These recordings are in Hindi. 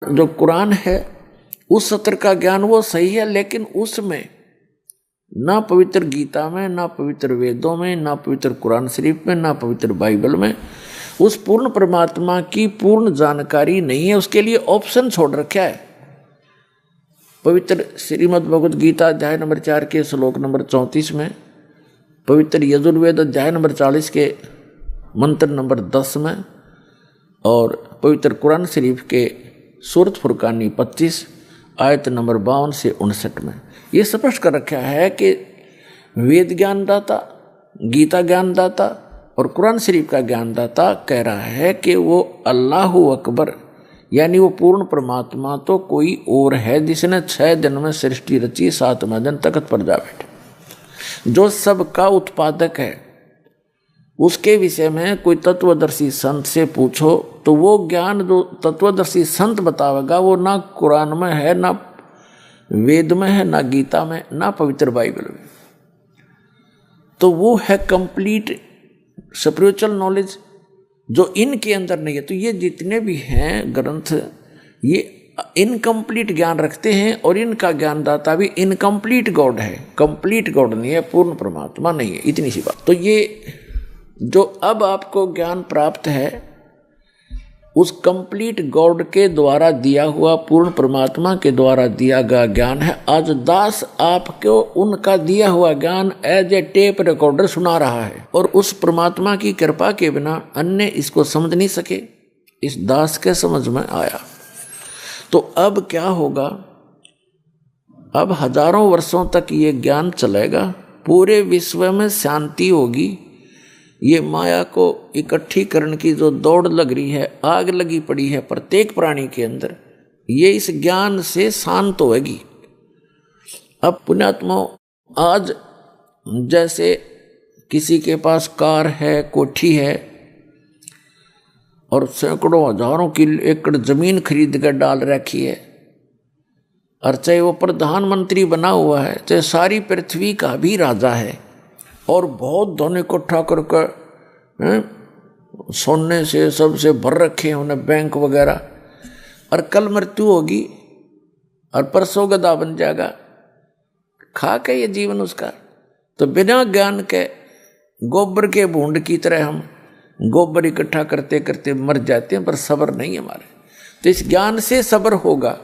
जो कुरान है उस सत्र का ज्ञान वो सही है, लेकिन उसमें ना पवित्र गीता में, ना पवित्र वेदों में, ना पवित्र कुरान शरीफ में, ना पवित्र बाइबल में उस पूर्ण परमात्मा की पूर्ण जानकारी नहीं है। उसके लिए ऑप्शन छोड़ रखा है। पवित्र श्रीमद् भगवद गीता अध्याय नंबर 4 के श्लोक नंबर 34 में, पवित्र यजुर्वेद अध्याय नंबर 40 के मंत्र नंबर 10 में, और पवित्र कुरान शरीफ के सूरत फुरकानी 25 आयत नंबर 52 से 59 में ये स्पष्ट कर रखा है कि वेद ज्ञानदाता, गीता ज्ञानदाता और कुरान शरीफ का ज्ञानदाता कह रहा है कि वो अल्लाहु अकबर यानी वो पूर्ण परमात्मा तो कोई और है जिसने 6 दिन में सृष्टि रची, 7वें दिन तख्त पर जा बैठे, जो सबका उत्पादक है। उसके विषय में कोई तत्वदर्शी संत से पूछो तो वो ज्ञान जो तत्वदर्शी संत बतावेगा वो ना कुरान में है, ना वेद में है, ना गीता में, ना पवित्र बाइबल में। तो वो है कंप्लीट स्पिरिचुअल नॉलेज जो इनके अंदर नहीं है। तो ये जितने भी हैं ग्रंथ ये इनकम्प्लीट ज्ञान रखते हैं, और इनका ज्ञानदाता भी इनकम्प्लीट गॉड है, कंप्लीट गॉड नहीं है, पूर्ण परमात्मा नहीं है। इतनी सी बात। तो ये जो अब आपको ज्ञान प्राप्त है उस कंप्लीट गॉड के द्वारा दिया हुआ, पूर्ण परमात्मा के द्वारा दिया गया ज्ञान है। आज दास आपको उनका दिया हुआ ज्ञान एज ए टेप रिकॉर्डर सुना रहा है, और उस परमात्मा की कृपा के बिना अन्य इसको समझ नहीं सके। इस दास के समझ में आया। तो अब क्या होगा? अब हजारों वर्षों तक ये ज्ञान चलेगा, पूरे विश्व में शांति होगी। ये माया को इकट्ठी करने की जो दौड़ लग रही है, आग लगी पड़ी है प्रत्येक प्राणी के अंदर, ये इस ज्ञान से शांत होगी। अब पुण्यात्मा, आज जैसे किसी के पास कार है, कोठी है, और सैकड़ों हजारों की एकड़ जमीन खरीद कर डाल रखी है, और चाहे वो प्रधानमंत्री बना हुआ है, चाहे सारी पृथ्वी का भी राजा है, और बहुत धन इकट्ठा करके सोने से सबसे भर रखे हैं उन्हें बैंक वगैरह, और कल मृत्यु होगी और परसों गधा बन जाएगा, खा के ये जीवन उसका। तो बिना ज्ञान के गोबर के भूंड की तरह हम गोबर इकट्ठा करते करते मर जाते हैं, पर सब्र नहीं हमारे। तो इस ज्ञान से सब्र होगा,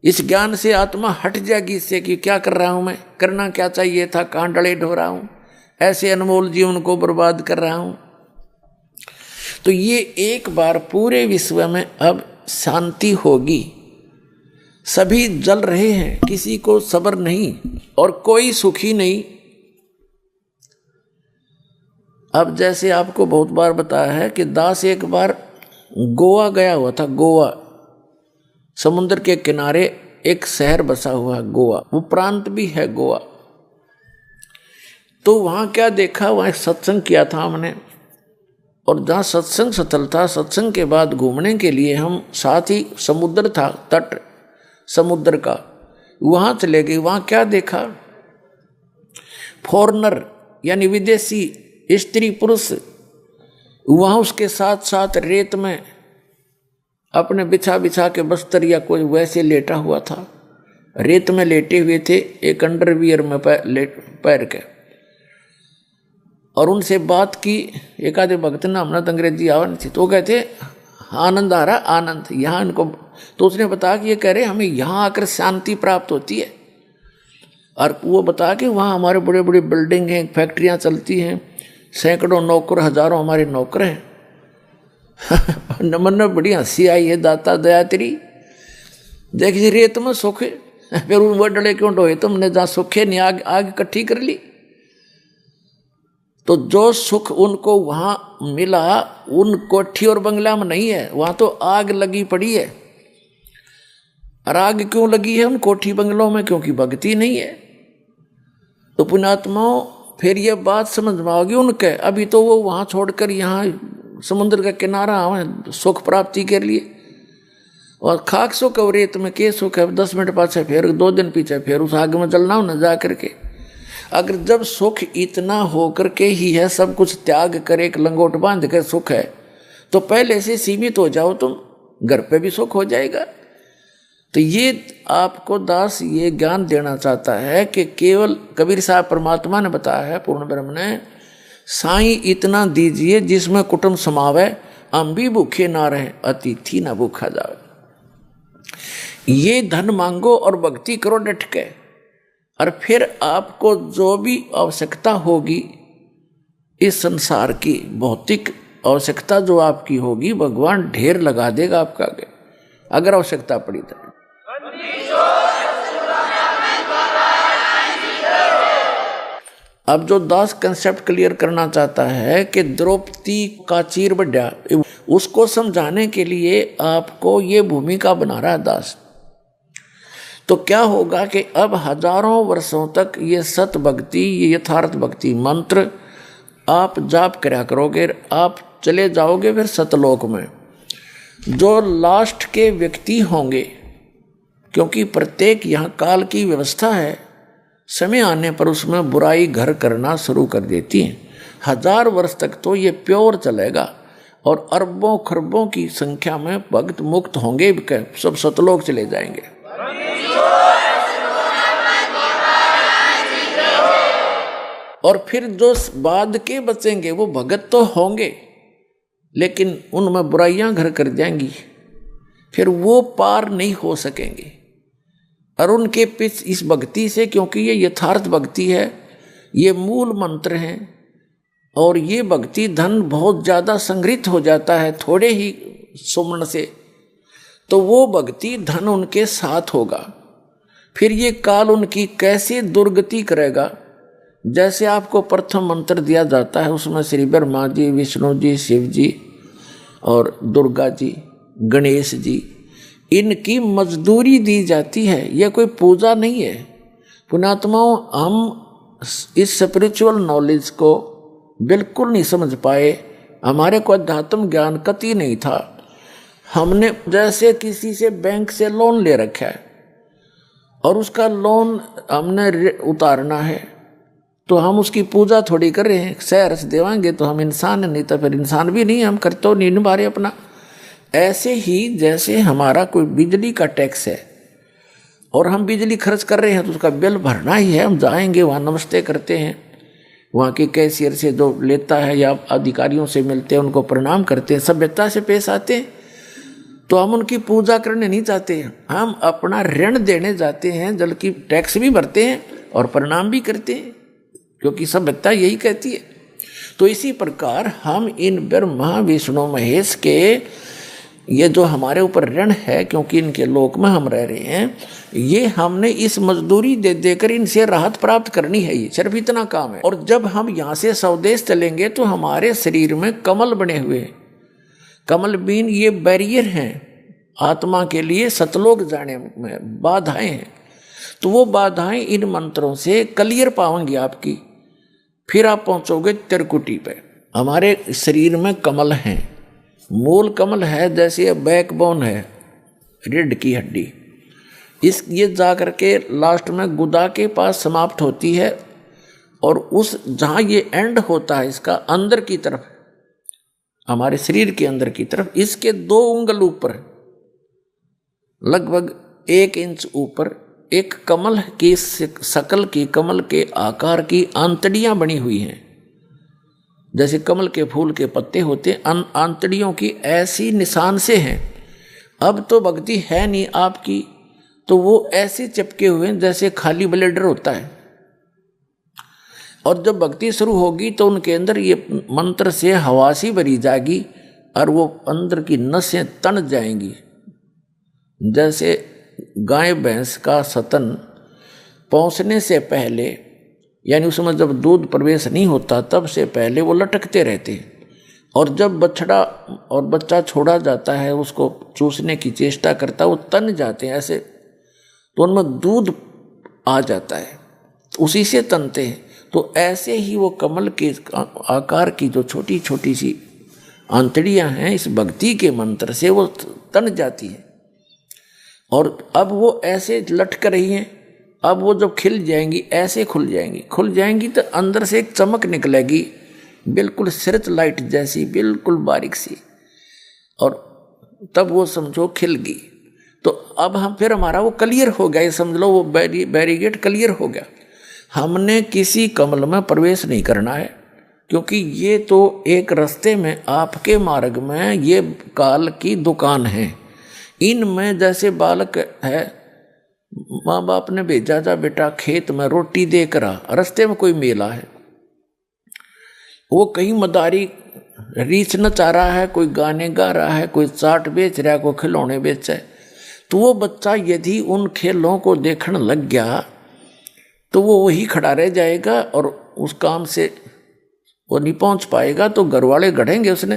इस ज्ञान से आत्मा हट जाएगी इससे कि क्या कर रहा हूं मैं, करना क्या चाहिए था, कहाँ डले ढो रहा हूं, ऐसे अनमोल जीवन को बर्बाद कर रहा हूं। तो ये एक बार पूरे विश्व में अब शांति होगी। सभी जल रहे हैं, किसी को सब्र नहीं और कोई सुखी नहीं। अब जैसे आपको बहुत बार बताया है कि दास एक बार गोवा गया हुआ था। गोवा समुद्र के किनारे एक शहर बसा हुआ है गोवा, वो प्रांत भी है गोवा। तो वहाँ क्या देखा, वहाँ एक सत्संग किया था हमने, और जहाँ सत्संग स्थल था, सत्संग के बाद घूमने के लिए हम, साथ ही समुद्र था, तट समुद्र का, वहाँ चले गए। वहाँ क्या देखा, फॉरेनर यानी विदेशी स्त्री पुरुष वहाँ उसके साथ साथ रेत में अपने बिछा बिछा के बस्तर या कोई वैसे लेटा हुआ था, रेत में लेटे हुए थे, एक अंडरवियर में पैर के, और उनसे बात की। एक आधे भक्त ने, हमने तो अंग्रेजी आवन थी, तो कहते आनंद आ रहा, आनंद यहाँ इनको। तो उसने बताया कि ये कह रहे हमें यहाँ आकर शांति प्राप्त होती है, और वो बता कि वहाँ हमारे बड़े बड़े बिल्डिंग हैं, फैक्ट्रियाँ चलती हैं, सैकड़ों नौकर, हजारों हमारे नौकर हैं। नमन में बड़ी हंसी आई है, दाता दया तेरी, देखिए रेत में सुख फिर वो डले क्यों ढोए तुमने, जहाँ सुखे नहीं आग आग इकट्ठी कर ली। तो जो सुख उनको वहाँ मिला उन कोठी और बंगला में नहीं है, वहाँ तो आग लगी पड़ी है। और आग क्यों लगी है उन कोठी बंगलों में? क्योंकि भक्ति नहीं है। तो पुण्यात्माओं, फिर ये बात समझ में आओगी उनके। अभी तो वो वहाँ छोड़कर यहाँ समुद्र का किनारा आवे सुख प्राप्ति के लिए, और खाक सुख और रेत में के सुख है। 10 मिनट पाछे फिर 2 दिन पीछे फिर उस आग में चलना हो न जा करके। अगर जब सुख इतना होकर के ही है, सब कुछ त्याग कर एक लंगोट बांध कर सुख है, तो पहले से सीमित हो जाओ तुम। घर पे भी सुख हो जाएगा। तो ये आपको दास ये ज्ञान देना चाहता है कि केवल कबीर साहब परमात्मा ने बताया है पूर्ण ब्रह्म ने, साईं इतना दीजिए जिसमें कुटुंब समावे, हम भी भूखे ना रहे अतिथि ना भूखा जावे। ये धन मांगो और भक्ति करो डट के, और फिर आपको जो भी आवश्यकता होगी इस संसार की भौतिक आवश्यकता जो आपकी होगी भगवान ढेर लगा देगा आपका आगे, अगर आवश्यकता पड़ी तो। अब जो दास कंसेप्ट क्लियर करना चाहता है कि द्रौपदी का चीर बढ़ा, उसको समझाने के लिए आपको ये भूमिका बना रहा है दास। तो क्या होगा कि अब हजारों वर्षों तक ये सत भक्ति, ये यथार्थ भक्ति मंत्र आप जाप करया करोगे, आप चले जाओगे फिर सतलोक में। जो लास्ट के व्यक्ति होंगे, क्योंकि प्रत्येक यहाँ काल की व्यवस्था है, समय आने पर उसमें बुराई घर करना शुरू कर देती है। 1000 वर्ष तक तो ये प्योर चलेगा और अरबों खरबों की संख्या में भक्त मुक्त होंगे, सब सतलोक चले जाएंगे। और फिर जो बाद के बचेंगे वो भगत तो होंगे, लेकिन उनमें बुराइयां घर कर जाएंगी, फिर वो पार नहीं हो सकेंगे। और उनके पीछे इस भक्ति से, क्योंकि ये यथार्थ भक्ति है, ये मूल मंत्र हैं, और ये भक्ति धन बहुत ज़्यादा संग्रहित हो जाता है थोड़े ही सुमन से, तो वो भक्ति धन उनके साथ होगा। फिर ये काल उनकी कैसे दुर्गति करेगा, जैसे आपको प्रथम मंत्र दिया जाता है उसमें श्री ब्रह्मा जी, विष्णु जी, शिव जी और दुर्गा जी, गणेश जी, इनकी मजदूरी दी जाती है। यह कोई पूजा नहीं है। पुण्यात्माओं, हम इस स्पिरिचुअल नॉलेज को बिल्कुल नहीं समझ पाए, हमारे को अध्यात्म ज्ञान कति नहीं था। हमने जैसे किसी से बैंक से लोन ले रखा है और उसका लोन हमने उतारना है, तो हम उसकी पूजा थोड़ी कर रहे हैं। शहर से देवाएंगे तो हम इंसान नहीं, तो फिर इंसान भी नहीं, हम करते हो नहीं निभा रहे अपना। ऐसे ही जैसे हमारा कोई बिजली का टैक्स है और हम बिजली खर्च कर रहे हैं तो उसका बिल भरना ही है। हम जाएंगे वहाँ नमस्ते करते हैं, वहाँ के कैशियर से जो लेता है या अधिकारियों से मिलते हैं, उनको प्रणाम करते हैं, सभ्यता से पेश आते हैं। तो हम उनकी पूजा करने नहीं जाते, हम अपना ऋण देने जाते हैं, जबकि टैक्स भी भरते हैं और प्रणाम भी करते हैं, क्योंकि सभ्यता यही कहती है। तो इसी प्रकार हम इन ब्रह्मा विष्णु महेश के ये जो हमारे ऊपर ऋण है, क्योंकि इनके लोक में हम रह रहे हैं, ये हमने इस मजदूरी दे देकर इनसे राहत प्राप्त करनी है। ये सिर्फ इतना काम है। और जब हम यहाँ से स्वदेश चलेंगे तो हमारे शरीर में कमल बने हुए हैं, कमल बीन ये बैरियर हैं आत्मा के लिए सतलोक जाने में, बाधाएं हैं। तो वो बाधाएं इन मंत्रों से क्लियर पाएंगी आपकी, फिर आप पहुंचोगे त्रिकुटी पे। हमारे शरीर में कमल हैं, मूल कमल है, जैसे बैकबोन है रीढ़ की हड्डी, इस ये जा करके लास्ट में गुदा के पास समाप्त होती है, और उस जहाँ ये एंड होता है इसका अंदर की तरफ, हमारे शरीर के अंदर की तरफ, इसके 2 उंगल ऊपर लगभग 1 इंच ऊपर एक कमल की शकल की, कमल के आकार की आंतड़ियां बनी हुई हैं, जैसे कमल के फूल के पत्ते होते हैं, आंतड़ियों की ऐसी निशान से हैं। अब तो भक्ति है नहीं आपकी, तो वो ऐसे चिपके हुए हैं जैसे खाली ब्लेडर होता है। और जब भक्ति शुरू होगी तो उनके अंदर ये मंत्र से हवासी भरी जाएगी और वो अंदर की नसें तन जाएंगी। जैसे गाय भैंस का सतन पहुँचने से पहले, यानी उसमें जब दूध प्रवेश नहीं होता तब से पहले वो लटकते रहते हैं, और जब बछड़ा और बच्चा छोड़ा जाता है उसको चूसने की चेष्टा करता है, वो तन जाते हैं ऐसे, तो उनमें दूध आ जाता है, उसी से तनते हैं। तो ऐसे ही वो कमल के आकार की जो छोटी छोटी सी आंतड़ियाँ हैं, इस भक्ति के मंत्र से वो तन जाती है, और अब वो ऐसे लटक रही हैं। अब वो जब खिल जाएंगी, ऐसे खुल जाएंगी तो अंदर से एक चमक निकलेगी, बिल्कुल सर्च लाइट जैसी, बिल्कुल बारीक सी, और तब वो समझो खिल गई। तो अब हम फिर हमारा वो क्लियर हो गया, ये समझ लो वो बैरिगेट क्लियर हो गया। हमने किसी कमल में प्रवेश नहीं करना है, क्योंकि ये तो एक रास्ते में आपके मार्ग में ये काल की दुकान है। इनमें जैसे बालक है, माँ बाप ने भेजा जा बेटा खेत में रोटी देकर आ, रास्ते में कोई मेला है, वो कहीं मदारी रीछ न चाह रहा है, कोई गाने गा रहा है, कोई चाट बेच रहा है, कोई खिलौने बेच है, तो वो बच्चा यदि उन खेलों को देखने लग गया तो वो वही खड़ा रह जाएगा और उस काम से वो नहीं पहुंच पाएगा। तो घर वाले गढ़ेंगे उसने,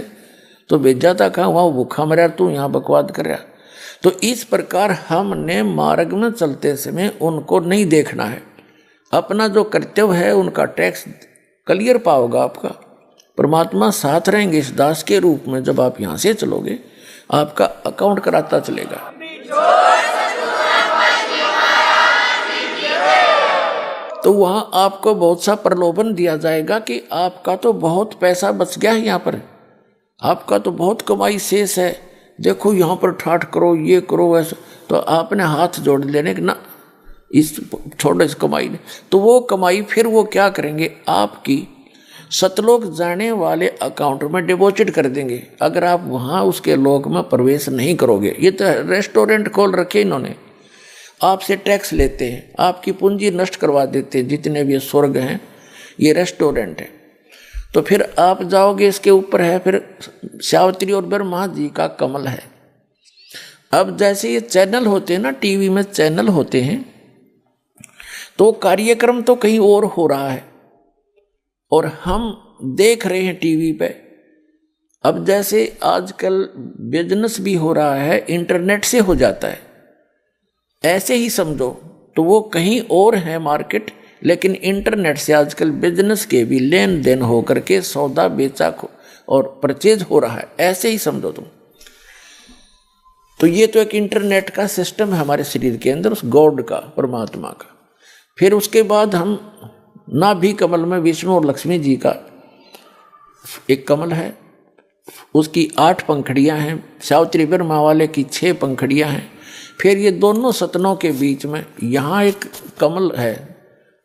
तो भेजा था कहाँ, वहाँ भूखा मरा, तू यहाँ बकवाद कर रहा। तो इस प्रकार हमने मार्ग में चलते समय उनको नहीं देखना है, अपना जो कर्तव्य है उनका टैक्स क्लियर पाओगे आपका। परमात्मा साथ रहेंगे इस दास के रूप में। जब आप यहाँ से चलोगे आपका अकाउंट कराता चलेगा। तो वहां आपको बहुत सा प्रलोभन दिया जाएगा कि आपका तो बहुत पैसा बच गया है, यहाँ पर आपका तो बहुत कमाई शेष है, देखो यहाँ पर ठाठ करो, ये करो, वैसे। तो आपने हाथ जोड़ लेने ना, इस छोड़ो इस कमाई ने, तो वो कमाई फिर वो क्या करेंगे, आपकी सतलोक जाने वाले अकाउंट में डिपॉजिट कर देंगे, अगर आप वहाँ उसके लोक में प्रवेश नहीं करोगे। ये तो रेस्टोरेंट खोल रखे इन्होंने, आपसे टैक्स लेते हैं, आपकी पूंजी नष्ट करवा देते हैं। जितने भी स्वर्ग हैं ये रेस्टोरेंट है। तो फिर आप जाओगे, इसके ऊपर है फिर सावित्री और ब्रह्मा जी का कमल है। अब जैसे ये चैनल होते हैं ना, टीवी में चैनल होते हैं, तो कार्यक्रम तो कहीं और हो रहा है और हम देख रहे हैं टीवी पे। अब जैसे आजकल बिजनेस भी हो रहा है, इंटरनेट से हो जाता है, ऐसे ही समझो। तो वो कहीं और है मार्केट, लेकिन इंटरनेट से आजकल बिजनेस के भी लेन देन हो करके सौदा बेचा और परचेज हो रहा है, ऐसे ही समझो तुम। तो ये तो एक इंटरनेट का सिस्टम है हमारे शरीर के अंदर, उस गॉड का, परमात्मा का। फिर उसके बाद हम नाभि कमल में विष्णु और लक्ष्मी जी का एक कमल है, उसकी 8 पंखड़ियां हैं, सावित्री ब्रह्मा वाले की 6 पंखड़ियां हैं। फिर ये दोनों सतनों के बीच में यहाँ एक कमल है,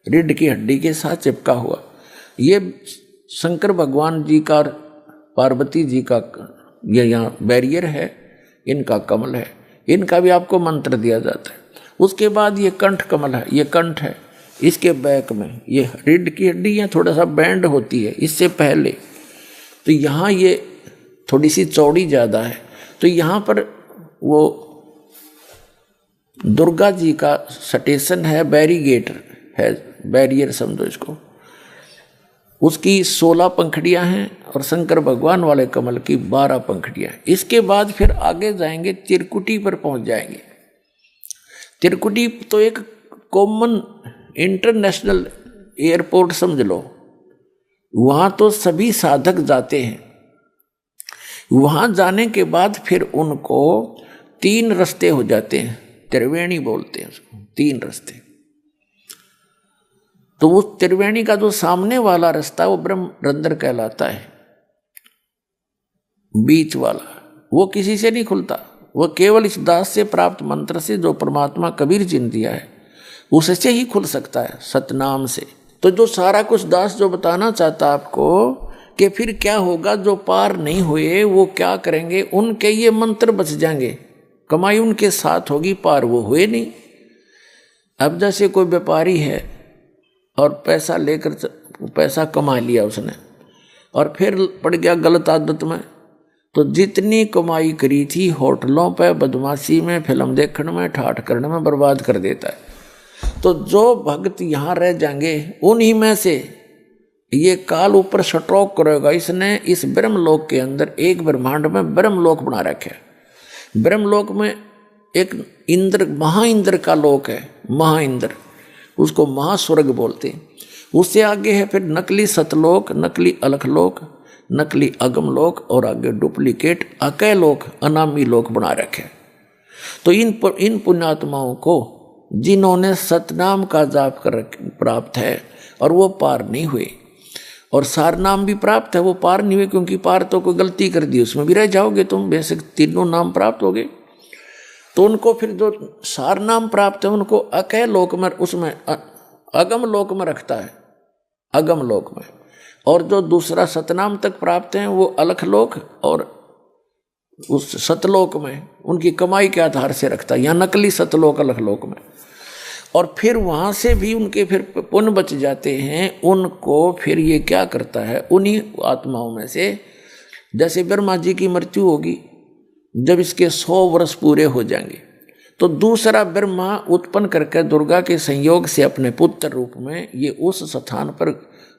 रीढ़ की हड्डी के साथ चिपका हुआ। ये शंकर भगवान जी का, पार्वती जी का ये यहाँ बैरियर है, इनका कमल है, इनका भी आपको मंत्र दिया जाता है। उसके बाद ये कंठ कमल है, ये कंठ है, इसके बैक में ये रीढ़ की हड्डी यहाँ थोड़ा सा बैंड होती है इससे पहले, तो यहाँ ये थोड़ी सी चौड़ी ज़्यादा है। तो यहाँ पर वो दुर्गा जी का स्टेशन है, बैरिगेटर है, बैरियर समझो इसको। उसकी 16 पंखड़ियां हैं और शंकर भगवान वाले कमल की 12 पंखड़ियां। इसके बाद फिर आगे जाएंगे, त्रिकुटी पर पहुंच जाएंगे। त्रिकुटी तो एक कॉमन इंटरनेशनल एयरपोर्ट समझ लो, वहाँ तो सभी साधक जाते हैं। वहाँ जाने के बाद फिर उनको 3 रास्ते हो जाते हैं, त्रिवेणी बोलते हैं उसको, 3 रास्ते। तो उस त्रिवेणी का जो सामने वाला रास्ता वो ब्रह्म रंध्र कहलाता है, बीच वाला वो किसी से नहीं खुलता, वो केवल इस दास से प्राप्त मंत्र से, जो परमात्मा कबीर जी ने दिया है, उससे ही खुल सकता है, सतनाम से। तो जो सारा कुछ दास जो बताना चाहता आपको कि फिर क्या होगा, जो पार नहीं हुए वो क्या करेंगे, उनके ये मंत्र बच जाएंगे, कमाई उनके साथ होगी, पार वो हुए नहीं। अब जैसे कोई व्यापारी है और पैसा लेकर पैसा कमा लिया उसने और फिर पड़ गया गलत आदत में, तो जितनी कमाई करी थी होटलों पे, बदमाशी में, फिल्म देखने में, ठाठ करने में बर्बाद कर देता है। तो जो भक्त यहाँ रह जाएंगे उन्हीं में से ये काल ऊपर स्ट्रोक करेगा। इसने इस ब्रह्मलोक के अंदर एक ब्रह्मांड में ब्रह्मलोक बना रखा है। ब्रह्मलोक में एक इंद्र, महाइंद्र का लोक है, महाइंद्र, उसको महास्वर्ग बोलते हैं। उससे आगे है फिर नकली सतलोक, नकली अलखलोक, नकली अगमलोक और आगे डुप्लीकेट अकय लोक, अनामी लोक बना रखे। तो इन पुण्यात्माओं को जिन्होंने सतनाम का जाप कर प्राप्त है और वो पार नहीं हुए, और सार नाम भी प्राप्त है, वो पार नहीं हुए, क्योंकि पार तो कोई गलती कर दी उसमें भी रह जाओगे तुम, वैसे तीनों नाम प्राप्त हो गए। तो उनको फिर जो सार नाम प्राप्त है उनको अकय लोक में, उसमें अगम लोक में रखता है, अगम लोक में। और जो दूसरा सतनाम तक प्राप्त हैं वो अलख लोक और उस सतलोक में उनकी कमाई के आधार से रखता है, या नकली सतलोक अलख लोक में। और फिर वहाँ से भी उनके फिर पुण्य बच जाते हैं, उनको फिर ये क्या करता है, उन्हीं आत्माओं में से, जैसे ब्रह्मा जी की मृत्यु होगी, जब इसके 100 वर्ष पूरे हो जाएंगे तो दूसरा ब्रह्मा उत्पन्न करके दुर्गा के संयोग से अपने पुत्र रूप में ये उस स्थान पर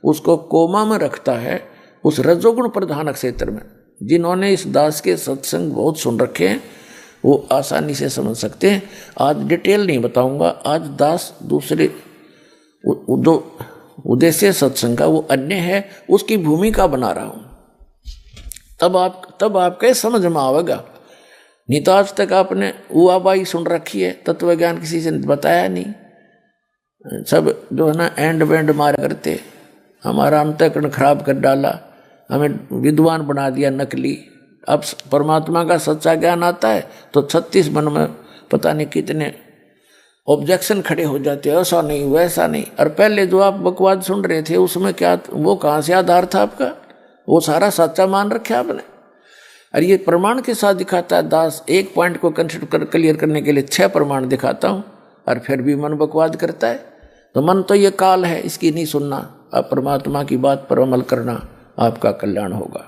उसको कोमा में रखता है, उस रजोगुण प्रधान क्षेत्र में। जिन्होंने इस दास के सत्संग बहुत सुन रखे हैं वो आसानी से समझ सकते हैं। आज डिटेल नहीं बताऊंगा, आज दास दूसरे जो उद्देश्य सत्संग का वो अन्य है, उसकी भूमिका बना रहा हूं। तब आपके समझ में आवेगा। नहीं तो आज तक आपने उआबाई सुन रखी है, तत्व ज्ञान किसी से बताया नहीं। सब जो है ना एंड बैंड मार करते, हमारा अंतःकरण खराब कर डाला, हमें विद्वान बना दिया नकली। अब परमात्मा का सच्चा ज्ञान आता है तो 36 मन में पता नहीं कितने ऑब्जेक्शन खड़े हो जाते हैं, ऐसा नहीं वैसा नहीं। और पहले जो आप बकवाद सुन रहे थे उसमें क्या, वो कहाँ से आधार था आपका, वो सारा सच्चा मान रखा आपने। और ये प्रमाण के साथ दिखाता है दास, एक पॉइंट को कंसिडर क्लियर करने के लिए 6 प्रमाण दिखाता हूँ, और फिर भी मन बकवाद करता है। तो मन तो ये काल है, इसकी नहीं सुनना, अब परमात्मा की बात पर अमल करना, आपका कल्याण होगा।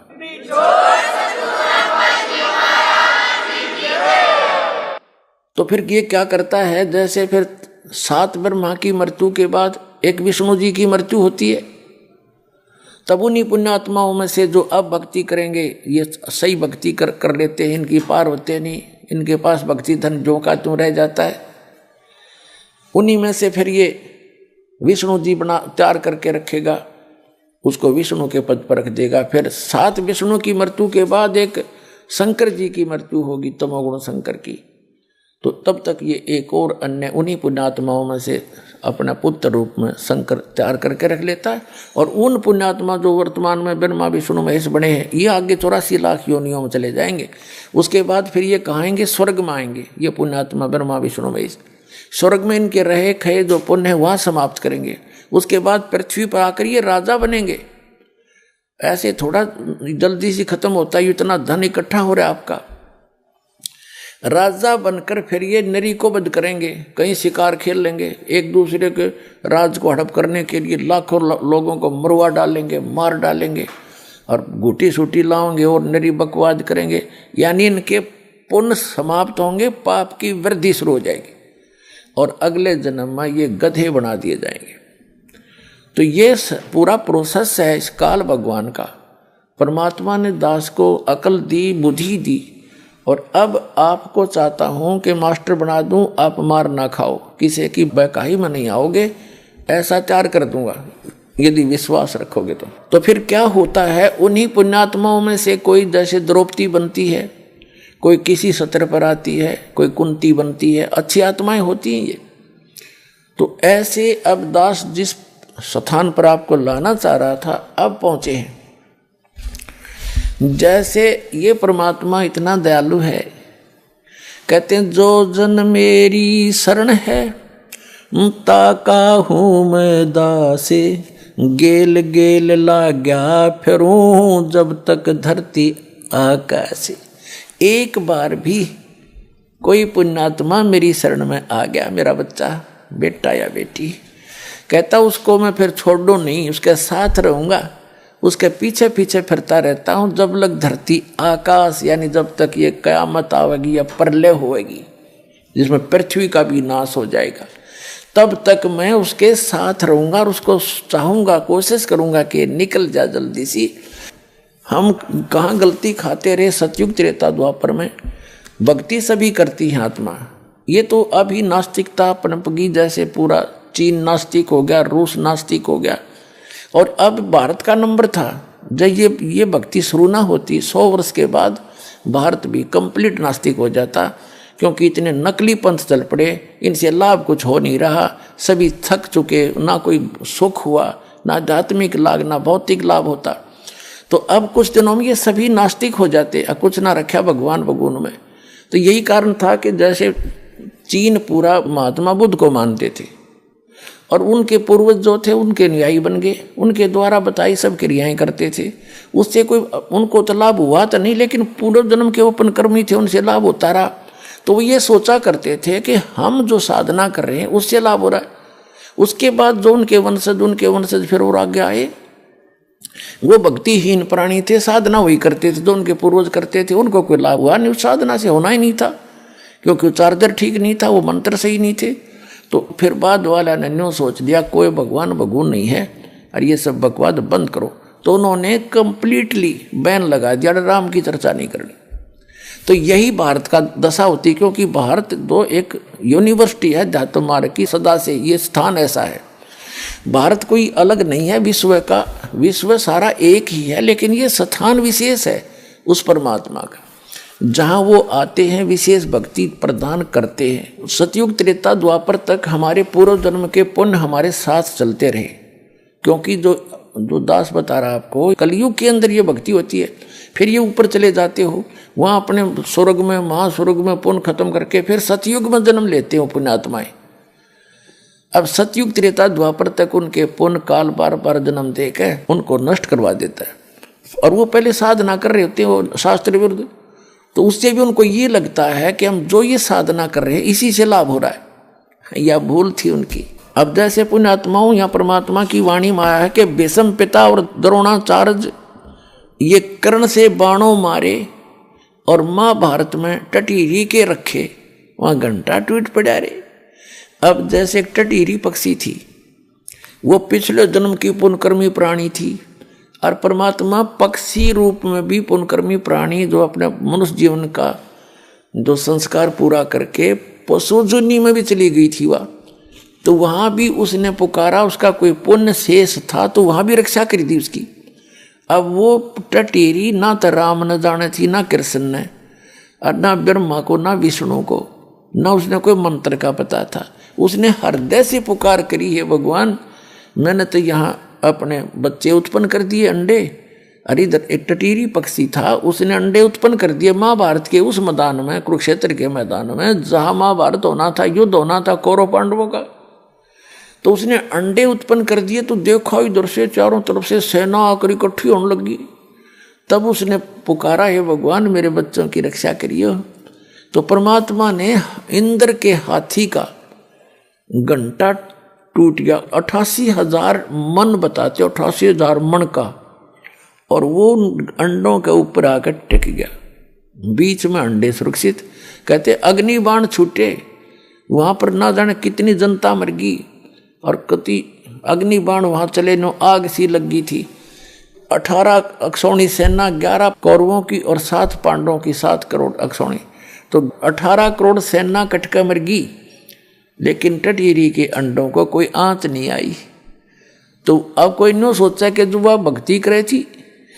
तो फिर ये क्या करता है, जैसे फिर 7 ब्रह्मा की मृत्यु के बाद एक विष्णु जी की मृत्यु होती है, तब उन्हीं पुण्यात्माओं में से जो अब भक्ति करेंगे, ये सही भक्ति कर लेते हैं, इनकी पार होते नहीं, इनके पास भक्ति धन जो का त्यों रह जाता है, उन्हीं में से फिर ये विष्णु जी बना तैयार करके रखेगा, उसको विष्णु के पद पर रख देगा। फिर 7 विष्णु की मृत्यु के बाद एक शंकर जी की मृत्यु होगी, तमोगुण शंकर की। तो तब तक ये एक और अन्य उन्हीं पुण्यात्माओं में से अपना पुत्र रूप में शंकर तैयार करके रख लेता है। और उन पुण्यात्मा जो वर्तमान में ब्रह्मा विष्णु महेश बने हैं, ये आगे 84 लाख योनियों में चले जाएंगे। उसके बाद फिर ये कहाएंगे स्वर्ग में आएंगे, ये पुण्यात्मा ब्रह्मा विष्णु महेश स्वर्ग में इनके रहे खये जो पुण्य है वहाँ समाप्त करेंगे। उसके बाद पृथ्वी पर आकर ये राजा बनेंगे। ऐसे थोड़ा जल्दी से खत्म होता है, इतना धन इकट्ठा हो रहा है आपका। राजा बनकर फिर ये नरी को वध करेंगे, कहीं शिकार खेल लेंगे, एक दूसरे के राज को हड़प करने के लिए लाखों लोगों को मरवा डालेंगे, मार डालेंगे, और घूटी सूटी लाओगे और नरी बकवाद करेंगे। यानी इनके पुण्य समाप्त होंगे, पाप की वृद्धि शुरू हो जाएगी, और अगले जन्म में ये गधे बना दिए जाएंगे। तो ये पूरा प्रोसेस है इस काल भगवान का। परमात्मा ने दास को अकल दी, बुद्धि दी, और अब आपको चाहता हूं कि मास्टर बना दूं, आप मार ना खाओ, किसी की बहकाई में नहीं आओगे, ऐसा तैयार कर दूंगा यदि विश्वास रखोगे तो फिर क्या होता है, उन्हीं पुण्यात्माओं में से कोई जैसे द्रौपदी बनती है, कोई किसी सत्र पर आती है, कोई कुंती बनती है, अच्छी आत्माएं होती हैं ये। तो ऐसे अब दास जिस स्थान पर आपको लाना चाह रहा था अब पहुंचे हैं। जैसे ये परमात्मा इतना दयालु है, कहते हैं जो जन मेरी शरण है ताका हूँ मैं दासे, गेल गेल लाग्या फिरूं जब तक धरती आकाशे। एक बार भी कोई पुण्यात्मा मेरी शरण में आ गया, मेरा बच्चा बेटा या बेटी, कहता उसको मैं फिर छोड़ दूँ नहीं, उसके साथ रहूँगा, उसके पीछे पीछे फिरता रहता हूँ जब लग धरती आकाश, यानी जब तक ये कयामत आवेगी या प्रलय होएगी जिसमें पृथ्वी का भी नाश हो जाएगा, तब तक मैं उसके साथ रहूँगा और उसको चाहूँगा, कोशिश करूँगा कि निकल जा जल्दी सी। हम कहाँ गलती खाते रहे सतयुग त्रेता द्वापर में, भक्ति सभी करती है आत्मा। ये तो अभी नास्तिकता पनपगी, जैसे पूरा चीन नास्तिक हो गया, रूस नास्तिक हो गया, और अब भारत का नंबर था। जब ये भक्ति शुरू ना होती 100 वर्ष के बाद भारत भी कंप्लीट नास्तिक हो जाता, क्योंकि इतने नकली पंथ चल पड़े, इनसे लाभ कुछ हो नहीं रहा, सभी थक चुके, ना कोई सुख हुआ, ना आध्यात्मिक लाभ ना भौतिक लाभ होता। तो अब कुछ दिनों में ये सभी नास्तिक हो जाते, कुछ ना रखा भगवान भगवान में। तो यही कारण था कि जैसे चीन पूरा महात्मा बुद्ध को मानते थे और उनके पूर्वज जो थे उनके अनुयायी बन गए, उनके द्वारा बताई सब क्रियाएं करते थे, उससे कोई उनको तो लाभ हुआ तो नहीं, लेकिन पूर्व जन्म के ओपन कर्मी थे उनसे लाभ होता रहा। तो वो ये सोचा करते थे कि हम जो साधना कर रहे हैं उससे लाभ हो रहा है। उसके बाद जो उनके वंशज फिर और आगे आए, वो भक्तिहीन प्राणी थे, साधना वही करते थे जो उनके पूर्वज करते थे, उनको कोई लाभ हुआ नहीं, साधना से होना ही नहीं था, क्योंकि चार्जर ठीक नहीं था, वो मंत्र सही नहीं थे। तो फिर बाद वाला ने न्यू सोच लिया कोई भगवान भगवान नहीं है और ये सब बकवाद बंद करो। तो उन्होंने कंप्लीटली बैन लगा दिया, राम की चर्चा नहीं करनी। तो यही भारत का दशा होती, क्योंकि भारत दो एक यूनिवर्सिटी है अध्यात्म मार्ग की, सदा से ये स्थान ऐसा है। भारत कोई अलग नहीं है विश्व का, विश्व सारा एक ही है, लेकिन ये स्थान विशेष है उस परमात्मा का, जहाँ वो आते हैं विशेष भक्ति प्रदान करते हैं। सतयुग त्रेता द्वापर तक हमारे पूर्व जन्म के पुण्य हमारे साथ चलते रहे, क्योंकि जो दास बता रहा आपको, कलयुग के अंदर ये भक्ति होती है, फिर ये ऊपर चले जाते हो, वहाँ अपने स्वर्ग में महास्वर्ग में पुण्य खत्म करके फिर सतयुग में जन्म लेते हो पुण्यात्माएं। अब सतयुग त्रेता द्वापर तक उनके पुण्य काल बार बार जन्म देकर उनको नष्ट करवा देता है, और वो पहले साधना कर रहे होते हैं शास्त्र विरुद्ध। तो उससे भी उनको ये लगता है कि हम जो ये साधना कर रहे हैं इसी से लाभ हो रहा है, या भूल थी उनकी। अब जैसे पुण्यात्माओं या परमात्मा की वाणी में आया है कि बेसम पिता और द्रोणाचार्य ये कर्ण से बाणों मारे और महाभारत में टटीरी के रखे, वहाँ घंटा टूट पड़ा रे। अब जैसे एक टटीरी पक्षी थी, वो पिछले जन्म की पुण्यकर्मी प्राणी थी, और परमात्मा पक्षी रूप में भी पुण्यकर्मी प्राणी जो अपने मनुष्य जीवन का जो संस्कार पूरा करके पशु जुनी में भी चली गई थी वह, तो वहाँ भी उसने पुकारा, उसका कोई पुण्य शेष था तो वहाँ भी रक्षा करी थी उसकी। अब वो टटेरी ना तो राम न जाने थी ना कृष्ण ने, और ना ब्रह्मा को ना विष्णु को, ना उसने कोई मंत्र का पता था। उसने हृदय से पुकार करी है भगवान मैंने तो यहाँ अपने बच्चे उत्पन्न कर दिए अंडे। अरे इधर एक टटीरी पक्षी था, उसने अंडे उत्पन्न कर दिए महाभारत के उस मैदान में, कुरुक्षेत्र के मैदान में जहाँ महाभारत होना था, युद्ध होना था कौरव पांडवों का। तो उसने अंडे उत्पन्न कर दिए, तो देखा इधर से चारों तरफ से सेना आकर इकट्ठी होने लगी। तब उसने पुकारा है भगवान मेरे बच्चों की रक्षा करिए। तो परमात्मा ने इंद्र के हाथी का घंटा टूट गया, 88,000 मन बताते, 88,000 मन का, और वो अंडों के ऊपर आकर टिक गया, बीच में अंडे सुरक्षित। कहते अग्निबाण छूटे, वहाँ पर ना जाने कितनी जनता मर गई, और कति अग्निबाण वहाँ चले, नो आग सी लगी थी। 18 अक्षौणी सेना, 11 कौरवों की और 7 पांडवों की, 7 करोड़ अक्षौणी, तो 18 करोड़ सेना कटका मर गई, लेकिन टटीरी के अंडों को कोई आंच नहीं आई। तो अब कोई न्यू सोचा कि जो वह भक्ति करे थी,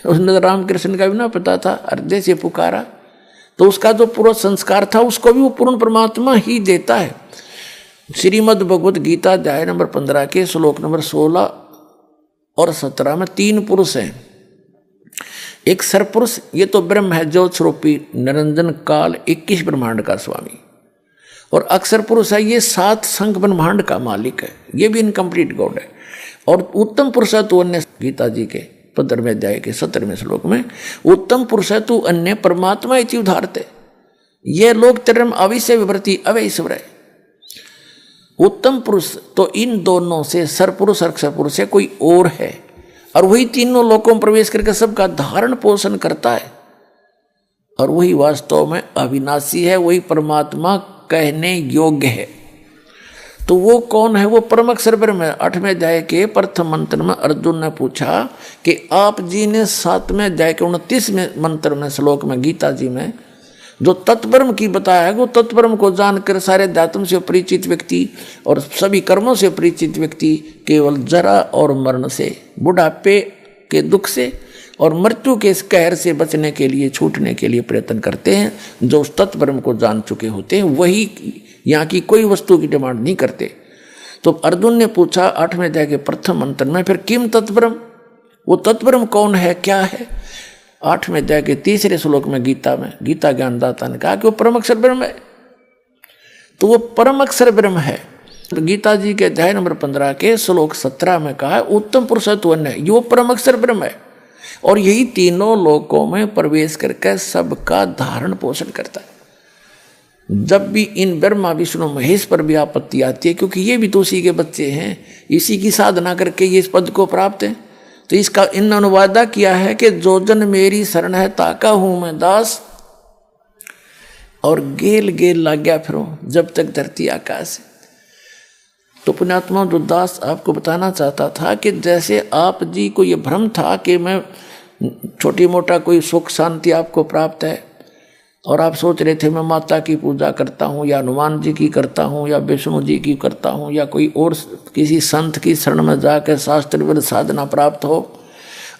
उसने रामकृष्ण का भी ना पता था, हृदय से पुकारा, तो उसका जो पूरा संस्कार था उसको भी वो पूर्ण परमात्मा ही देता है। श्रीमद् भगवत गीता अध्याय नंबर 15 के श्लोक नंबर 16 और 17 में 3 पुरुष हैं। एक सरपुरुष, ये तो ब्रह्म है ज्योत स्वरूपी निरंजन काल 21 ब्रह्मांड का स्वामी, और अक्षर पुरुष है, ये 7 संघ ब्रह्मांड का मालिक है, ये भी इनकम्प्लीट गॉड है। और उत्तम पुरुष है तू अन्य, गीता जी के 15वें अध्याय के 17वें श्लोक में, उत्तम पुरुष है तू अन्य परमात्मा इति उदाहरते, ये लोग तरम अविश्य विवृत्ति अवैश्वर है। उत्तम पुरुष तो इन दोनों से सरपुरुष और अक्षर पुरुष है, कोई और है, और वही तीनों लोकों में प्रवेश करके सबका धारण पोषण करता है, और वही वास्तव में अविनाशी है, वही परमात्मा कहने योग्य है। तो वो कौन है? वो परम अक्षर ब्रह्म है। 8वें अध्याय के प्रथम मंत्र में अर्जुन ने पूछा कि आप जी ने 7वें अध्याय के 29वें मंत्र में श्लोक में गीता जी में जो तत्ब्रह्म की बताया है, वो तत्ब्रह्म को जानकर सारे अध्यात्म से परिचित व्यक्ति और सभी कर्मों से परिचित व्यक्ति केवल जरा और मरण से, बुढ़ापे के दुख से और मृत्यु के इस कहर से बचने के लिए, छूटने के लिए प्रयत्न करते हैं। जो उस तत्ब्रह्म को जान चुके होते हैं वही यहाँ की कोई वस्तु की डिमांड नहीं करते। तो अर्जुन ने पूछा 8वें अध्याय के प्रथम मंत्र में, फिर किम तत्परम, वो तत्परम कौन है, क्या है? 8वें अध्याय के 3रे श्लोक में गीता ज्ञानदाता ने कहा कि वो परम अक्षर ब्रह्म है। तो वो परम अक्षर ब्रह्म है। तो गीता जी के अध्याय नंबर 15 के श्लोक 17 में कहा उत्तम पुरुषत्व है, ये परम अक्षर ब्रह्म है और यही तीनों लोकों में प्रवेश करके सबका धारण पोषण करता है। जब भी इन ब्रह्मा विष्णु महेश पर भी आपत्ति आती है, क्योंकि ये भी तो उसी के बच्चे हैं, इसी की साधना करके ये इस पद को प्राप्त है, तो इसका इन अनुवादा किया है कि जो जन मेरी शरण है ताका हूं मैं दास, और गेल गेल लाग गया फिरो जब तक धरती आकाश है। तो पुण्यात्मा जो दास आपको बताना चाहता था कि जैसे आप जी को ये भ्रम था कि मैं छोटी मोटा कोई सुख शांति आपको प्राप्त है और आप सोच रहे थे मैं माता की पूजा करता हूँ या हनुमान जी की करता हूँ या विष्णु जी की करता हूँ या कोई और किसी संत की शरण में जाकर शास्त्र साधना प्राप्त हो,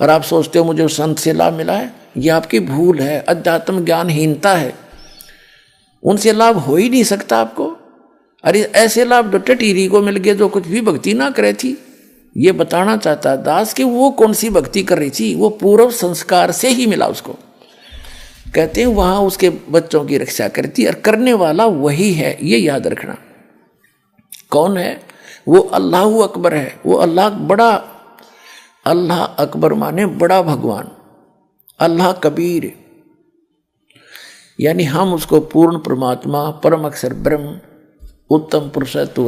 और आप सोचते हो मुझे उस संत से लाभ मिला है, ये आपकी भूल है, अध्यात्म ज्ञानहीनता है। उनसे लाभ हो ही नहीं सकता आपको। अरे ऐसे लाभ तो टटीरी को मिल गए जो कुछ भी भक्ति ना करे थी। ये बताना चाहता दास कि वो कौन सी भक्ति कर रही थी, वो पूर्व संस्कार से ही मिला उसको। कहते हैं वहां उसके बच्चों की रक्षा करती और करने वाला वही है, ये याद रखना। कौन है वो? अल्लाह अकबर है। वो अल्लाह बड़ा, अल्लाह अकबर माने बड़ा भगवान, अल्लाह कबीर, यानी हम उसको पूर्ण परमात्मा, परम अक्षर ब्रह्म, उत्तम पुरुषत्व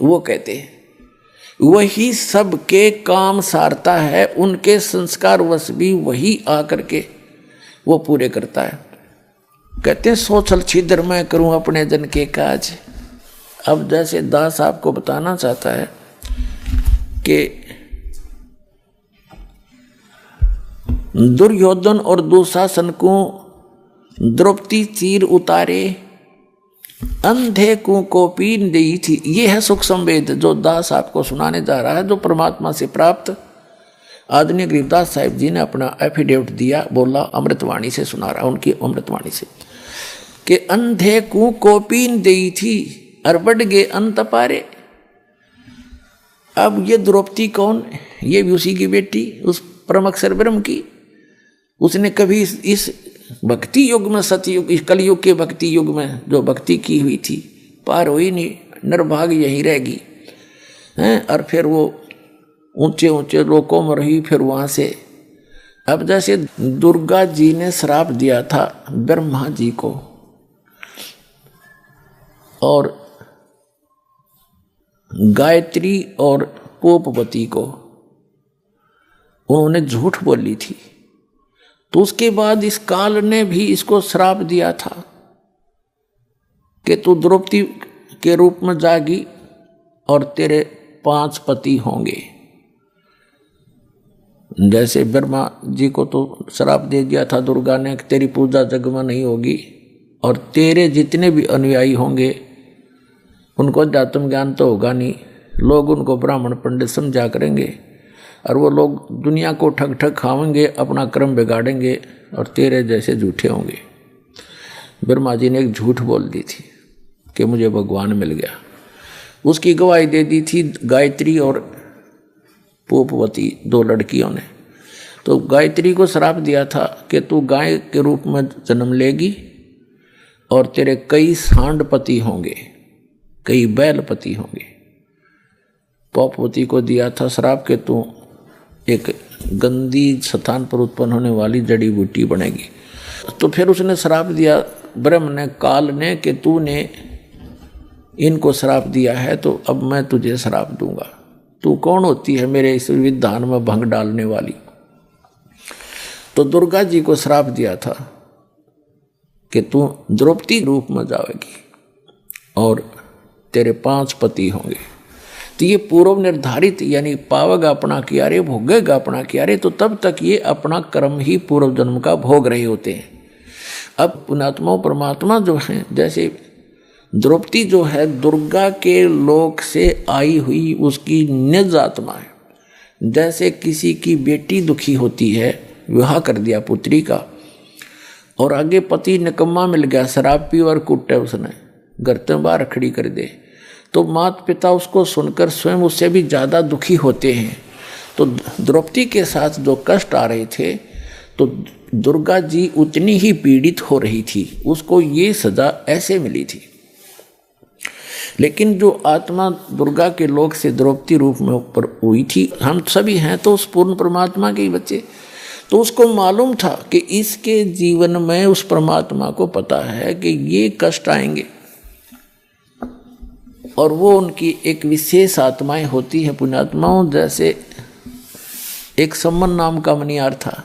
वो कहते हैं। वही सबके काम सारता है, उनके संस्कार वश भी वही आकर के वो पूरे करता है। कहते हैं सोचल छिद्र मैं करूं अपने जन के काज। अब जैसे दास आपको बताना चाहता है कि दुर्योधन और दुशासन को द्रौपदी चीर उतारे, अंधे को कोपीन दी थी। ये है सुख संवेद जो दास आपको सुनाने जा रहा है, जो परमात्मा से प्राप्त। आदरणीय गरीबदास साहिब जी ने अपना एफिडेविट दिया, बोला अमृतवाणी से सुना रहा, उनकी अमृतवाणी से, कि अंधे को कोपीन दी थी और बढ़ गए अंत पारे। अब ये द्रौपदी कौन? ये भी उसी की बेटी, उस परम अक्षर ब्रह्म की। उसने कभी इस भक्ति युग में, सतयुग, इस कलयुग के भक्ति युग में जो भक्ति की हुई थी पार हुई नहीं, निर्भाग यहीं रहेगी हैं। और फिर वो ऊंचे ऊंचे लोकों में रही, फिर वहां से। अब जैसे दुर्गा जी ने श्राप दिया था ब्रह्मा जी को और गायत्री और पोपवती को, उन्होंने झूठ बोली थी, तो उसके बाद इस काल ने भी इसको श्राप दिया था कि तू द्रौपदी के रूप में जागी और तेरे 5 पति होंगे। जैसे ब्रह्मा जी को तो श्राप दे दिया था दुर्गा ने कि तेरी पूजा जग में नहीं होगी और तेरे जितने भी अनुयायी होंगे उनको अध्यात्म ज्ञान तो होगा नहीं, लोग उनको ब्राह्मण पंडित समझा करेंगे और वो लोग दुनिया को ठग ठग खावेंगे, अपना क्रम बिगाड़ेंगे और तेरे जैसे झूठे होंगे। ब्रह्मा जी ने एक झूठ बोल दी थी कि मुझे भगवान मिल गया। उसकी गवाही दे दी थी गायत्री और पोपवती, 2 लड़कियों ने। तो गायत्री को श्राप दिया था कि तू गाय के रूप में जन्म लेगी और तेरे कई सांडपति होंगे, कई बैलपति होंगे। पोपवती को दिया था श्राप के तू एक गंदी स्थान पर उत्पन्न होने वाली जड़ी बूटी बनेगी। तो फिर उसने श्राप दिया ब्रह्म ने, काल ने, कि तूने इनको श्राप दिया है तो अब मैं तुझे श्राप दूंगा। तू कौन होती है मेरे इस विधान में भंग डालने वाली? तो दुर्गा जी को श्राप दिया था कि तू द्रौपदी रूप में जाएगी और तेरे 5 पति होंगे। तो ये पूर्व निर्धारित, यानी पावेगा अपना किया रे, भोगेगा अपना किया रे, तो तब तक ये अपना कर्म ही पूर्व जन्म का भोग रहे होते हैं। अब पुण्यात्मा परमात्मा जो है, जैसे द्रौपदी जो है दुर्गा के लोक से आई हुई उसकी निज आत्मा है। जैसे किसी की बेटी दुखी होती है, विवाह कर दिया पुत्री का और आगे पति निकम्मा मिल गया, शराब पी और कुटे उसने, घर से बाहर खड़ी कर दे, तो माता पिता उसको सुनकर स्वयं उससे भी ज़्यादा दुखी होते हैं। तो द्रौपदी के साथ जो कष्ट आ रहे थे, तो दुर्गा जी उतनी ही पीड़ित हो रही थी, उसको ये सजा ऐसे मिली थी। लेकिन जो आत्मा दुर्गा के लोक से द्रौपदी रूप में ऊपर हुई थी, हम सभी हैं तो उस पूर्ण परमात्मा के ही बच्चे, तो उसको मालूम था कि इसके जीवन में उस परमात्मा को पता है कि ये कष्ट आएंगे, और वो उनकी एक विशेष आत्माएं होती हैं पुण्यात्माओं। जैसे एक सम्मन नाम का मनियार था,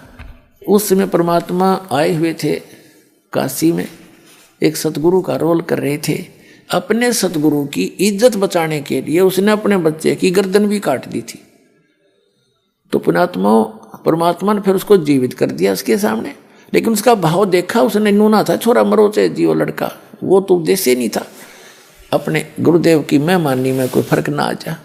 उस समय परमात्मा आए हुए थे काशी में, एक सतगुरु का रोल कर रहे थे। अपने सतगुरु की इज्जत बचाने के लिए उसने अपने बच्चे की गर्दन भी काट दी थी। तो पुण्यात्माओं परमात्मा ने फिर उसको जीवित कर दिया उसके सामने, लेकिन उसका भाव देखा उसने, नूना था, छोरा मरो चाहे जीव लड़का, वो तो उद्देश्य नहीं था अपने गुरुदेव की मेहमानी में कोई फर्क ना आ जा।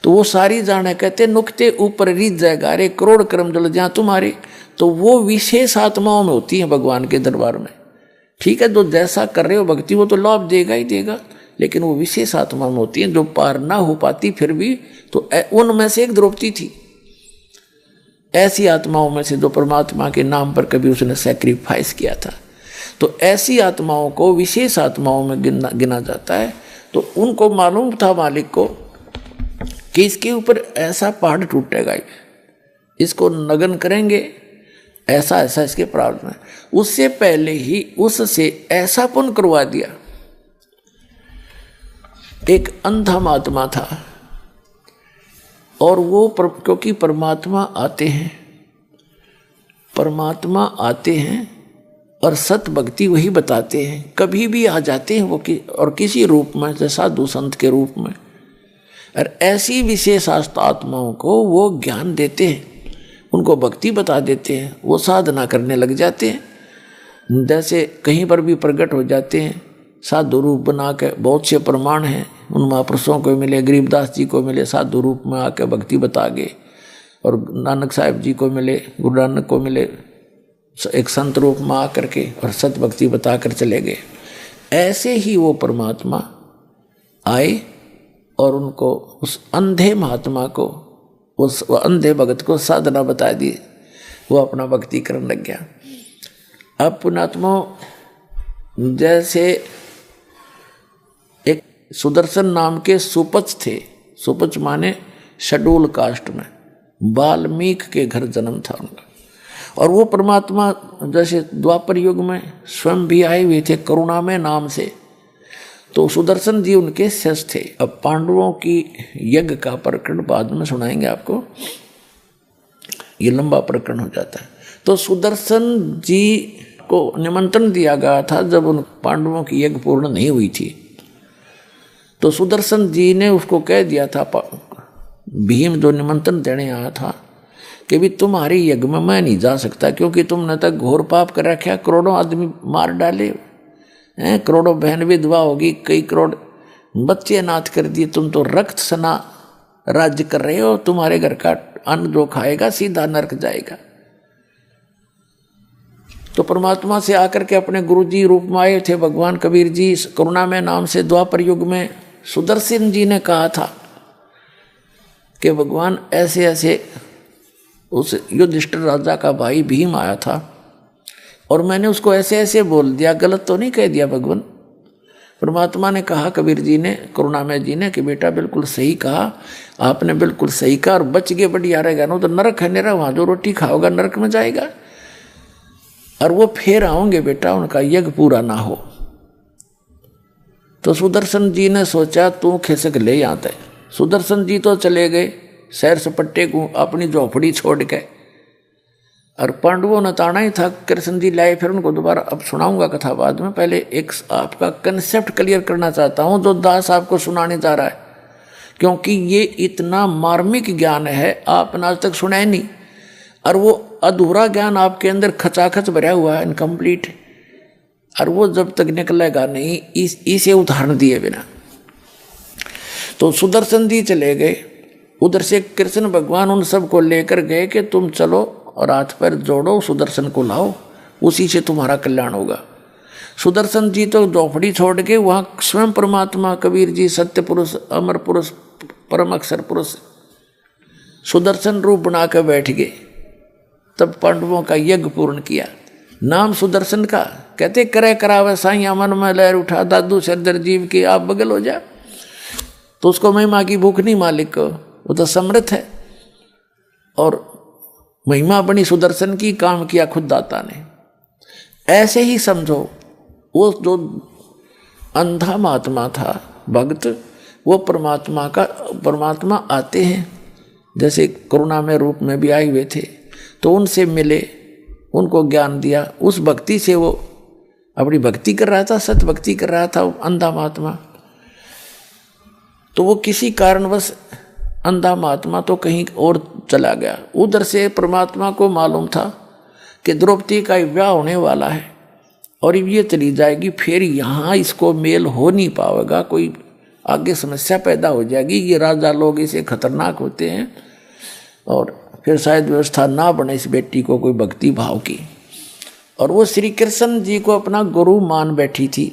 तो वो सारी जाने कहते नुकते ऊपर रीत जाएगा रे करोड़ कर्म जल जहाँ तुम्हारे। तो वो विशेष आत्माओं में होती है भगवान के दरबार में। ठीक है, जो जैसा कर रहे हो भक्ति वो तो लाभ देगा ही देगा, लेकिन वो विशेष आत्मा में होती है जो पार ना हो पाती फिर भी, तो उनमें से एक द्रौपदी थी ऐसी आत्माओं में से जो परमात्मा के नाम पर कभी उसने सैक्रिफाइस किया था। तो ऐसी आत्माओं को विशेष आत्माओं में गिना जाता है। तो उनको मालूम था मालिक को कि इसके ऊपर ऐसा पहाड़ टूटेगा, इसको नगन करेंगे, ऐसा ऐसा इसके प्रारब्ध में। उससे पहले ही उससे ऐसा पुण्य करवा दिया। एक अंधा महात्मा था, और वो क्योंकि परमात्मा आते हैं और सत भक्ति वही बताते हैं, कभी भी आ जाते हैं वो और किसी रूप में, जैसे साधु संत के रूप में, और ऐसी विशेष आत्माओं को वो ज्ञान देते हैं, उनको भक्ति बता देते हैं, वो साधना करने लग जाते हैं। जैसे कहीं पर भी प्रकट हो जाते हैं साधु रूप बना के, बहुत से प्रमाण हैं उन महापुरुषों को मिले, गरीबदास जी को मिले साधु रूप में आके भक्ति बता गए, और नानक साहब जी को मिले, गुरु नानक को मिले एक संत रूप में आकर के और सत भक्ति बता कर चले गए। ऐसे ही वो परमात्मा आए और उनको उस अंधे महात्मा को, उस अंधे भगत को साधना बता दी, वो अपना भक्ति करने लग गया। अब पुण्यात्मा जैसे एक सुदर्शन नाम के सुपच थे, सुपच माने शेड्यूल कास्ट में, वाल्मीकि के घर जन्म था उनका, और वो परमात्मा जैसे द्वापर युग में स्वयं भी आए हुए थे करुणामय नाम से। तो सुदर्शन जी उनके शिष्य थे। अब पांडवों की यज्ञ का प्रकरण बाद में सुनाएंगे आपको, ये लंबा प्रकरण हो जाता है। तो सुदर्शन जी को निमंत्रण दिया गया था जब उन पांडवों की यज्ञ पूर्ण नहीं हुई थी। तो सुदर्शन जी ने उसको कह दिया था, भीम जो निमंत्रण देने आया था, कि भी तुम्हारी यज्ञ में मैं नहीं जा सकता, क्योंकि तुमने तक घोर पाप कर रखा, करोड़ों आदमी मार डाले हैं, करोड़ों बहन विधवा होगी, कई करोड़ बच्चे अनाथ कर दिए, तुम तो रक्त सना राज्य कर रहे हो, तुम्हारे घर का अन्न जो खाएगा सीधा नरक जाएगा। तो परमात्मा से आकर के अपने गुरु जी रूप में आए थे भगवान कबीर जी, करुणामय नाम से द्वापर युग में सुदर्शन जी ने कहा था कि भगवान ऐसे ऐसे, उस युधिष्ठिर राजा का भाई भीम आया था और मैंने उसको ऐसे ऐसे बोल दिया, गलत तो नहीं कह दिया भगवान। परमात्मा ने कहा कबीर जी ने, करुणामय जी ने, कि बेटा बिल्कुल सही कहा, आपने बिल्कुल सही कहा, और बच गए बढ़िया रहेगा, ना तो नरक है मेरा, वहाँ जो रोटी खाओगा नरक में जाएगा, और वो फिर आओगे बेटा, उनका यज्ञ पूरा ना हो। तो सुदर्शन जी ने सोचा तू खिसक ले यहाँ तक। सुदर्शन जी तो चले गए सैर सपट्टे को अपनी झोपड़ी छोड़ के, और पांडवों ने ताना ही था। कृष्ण जी लाए, फिर उनको दोबारा अब सुनाऊंगा कथा बाद में, पहले एक आपका कंसेप्ट क्लियर करना चाहता हूँ जो दास आपको सुनाने जा रहा है, क्योंकि ये इतना मार्मिक ज्ञान है आपने आज तक सुना ही नहीं, और वो अधूरा ज्ञान आपके अंदर खचाखच भरा हुआ है, इनकम्प्लीट, और वो जब तक निकलेगा नहीं इसे उदाहरण दिए बिना। तो सुदर्शन जी चले गए, उधर से कृष्ण भगवान उन सबको लेकर गए कि तुम चलो और हाथ पैर जोड़ो, सुदर्शन को लाओ, उसी से तुम्हारा कल्याण होगा। सुदर्शन जी तो झोपड़ी छोड़ के वहां स्वयं परमात्मा कबीर जी सत्य पुरुष, अमर पुरुष, परम अक्षर पुरुष सुदर्शन रूप बना कर बैठ गए। तब पांडवों का यज्ञ पूर्ण किया। नाम सुदर्शन का, कहते करे करावे साइया मन में लहर उठा, दादू सरदर जीव की आप बगल हो जा। तो उसको महिमा की भूख नहीं मालिक को, वो तो समृद्ध है। और महिमा बनी सुदर्शन की, काम किया खुद दाता ने। ऐसे ही समझो वो जो अंधा महात्मा था भक्त, वो परमात्मा आते हैं, जैसे करुणा में रूप में भी आए हुए थे, तो उनसे मिले, उनको ज्ञान दिया। उस भक्ति से वो अपनी भक्ति कर रहा था, सत भक्ति कर रहा था अंधा महात्मा। तो वो किसी कारणवश अंधा महात्मा तो कहीं और चला गया। उधर से परमात्मा को मालूम था कि द्रौपदी का विवाह होने वाला है और ये चली जाएगी, फिर यहाँ इसको मेल हो नहीं पाएगा, कोई आगे समस्या पैदा हो जाएगी। ये राजा लोग इसे खतरनाक होते हैं और फिर शायद व्यवस्था ना बने इस बेटी को कोई भक्ति भाव की। और वो श्री कृष्ण जी को अपना गुरु मान बैठी थी।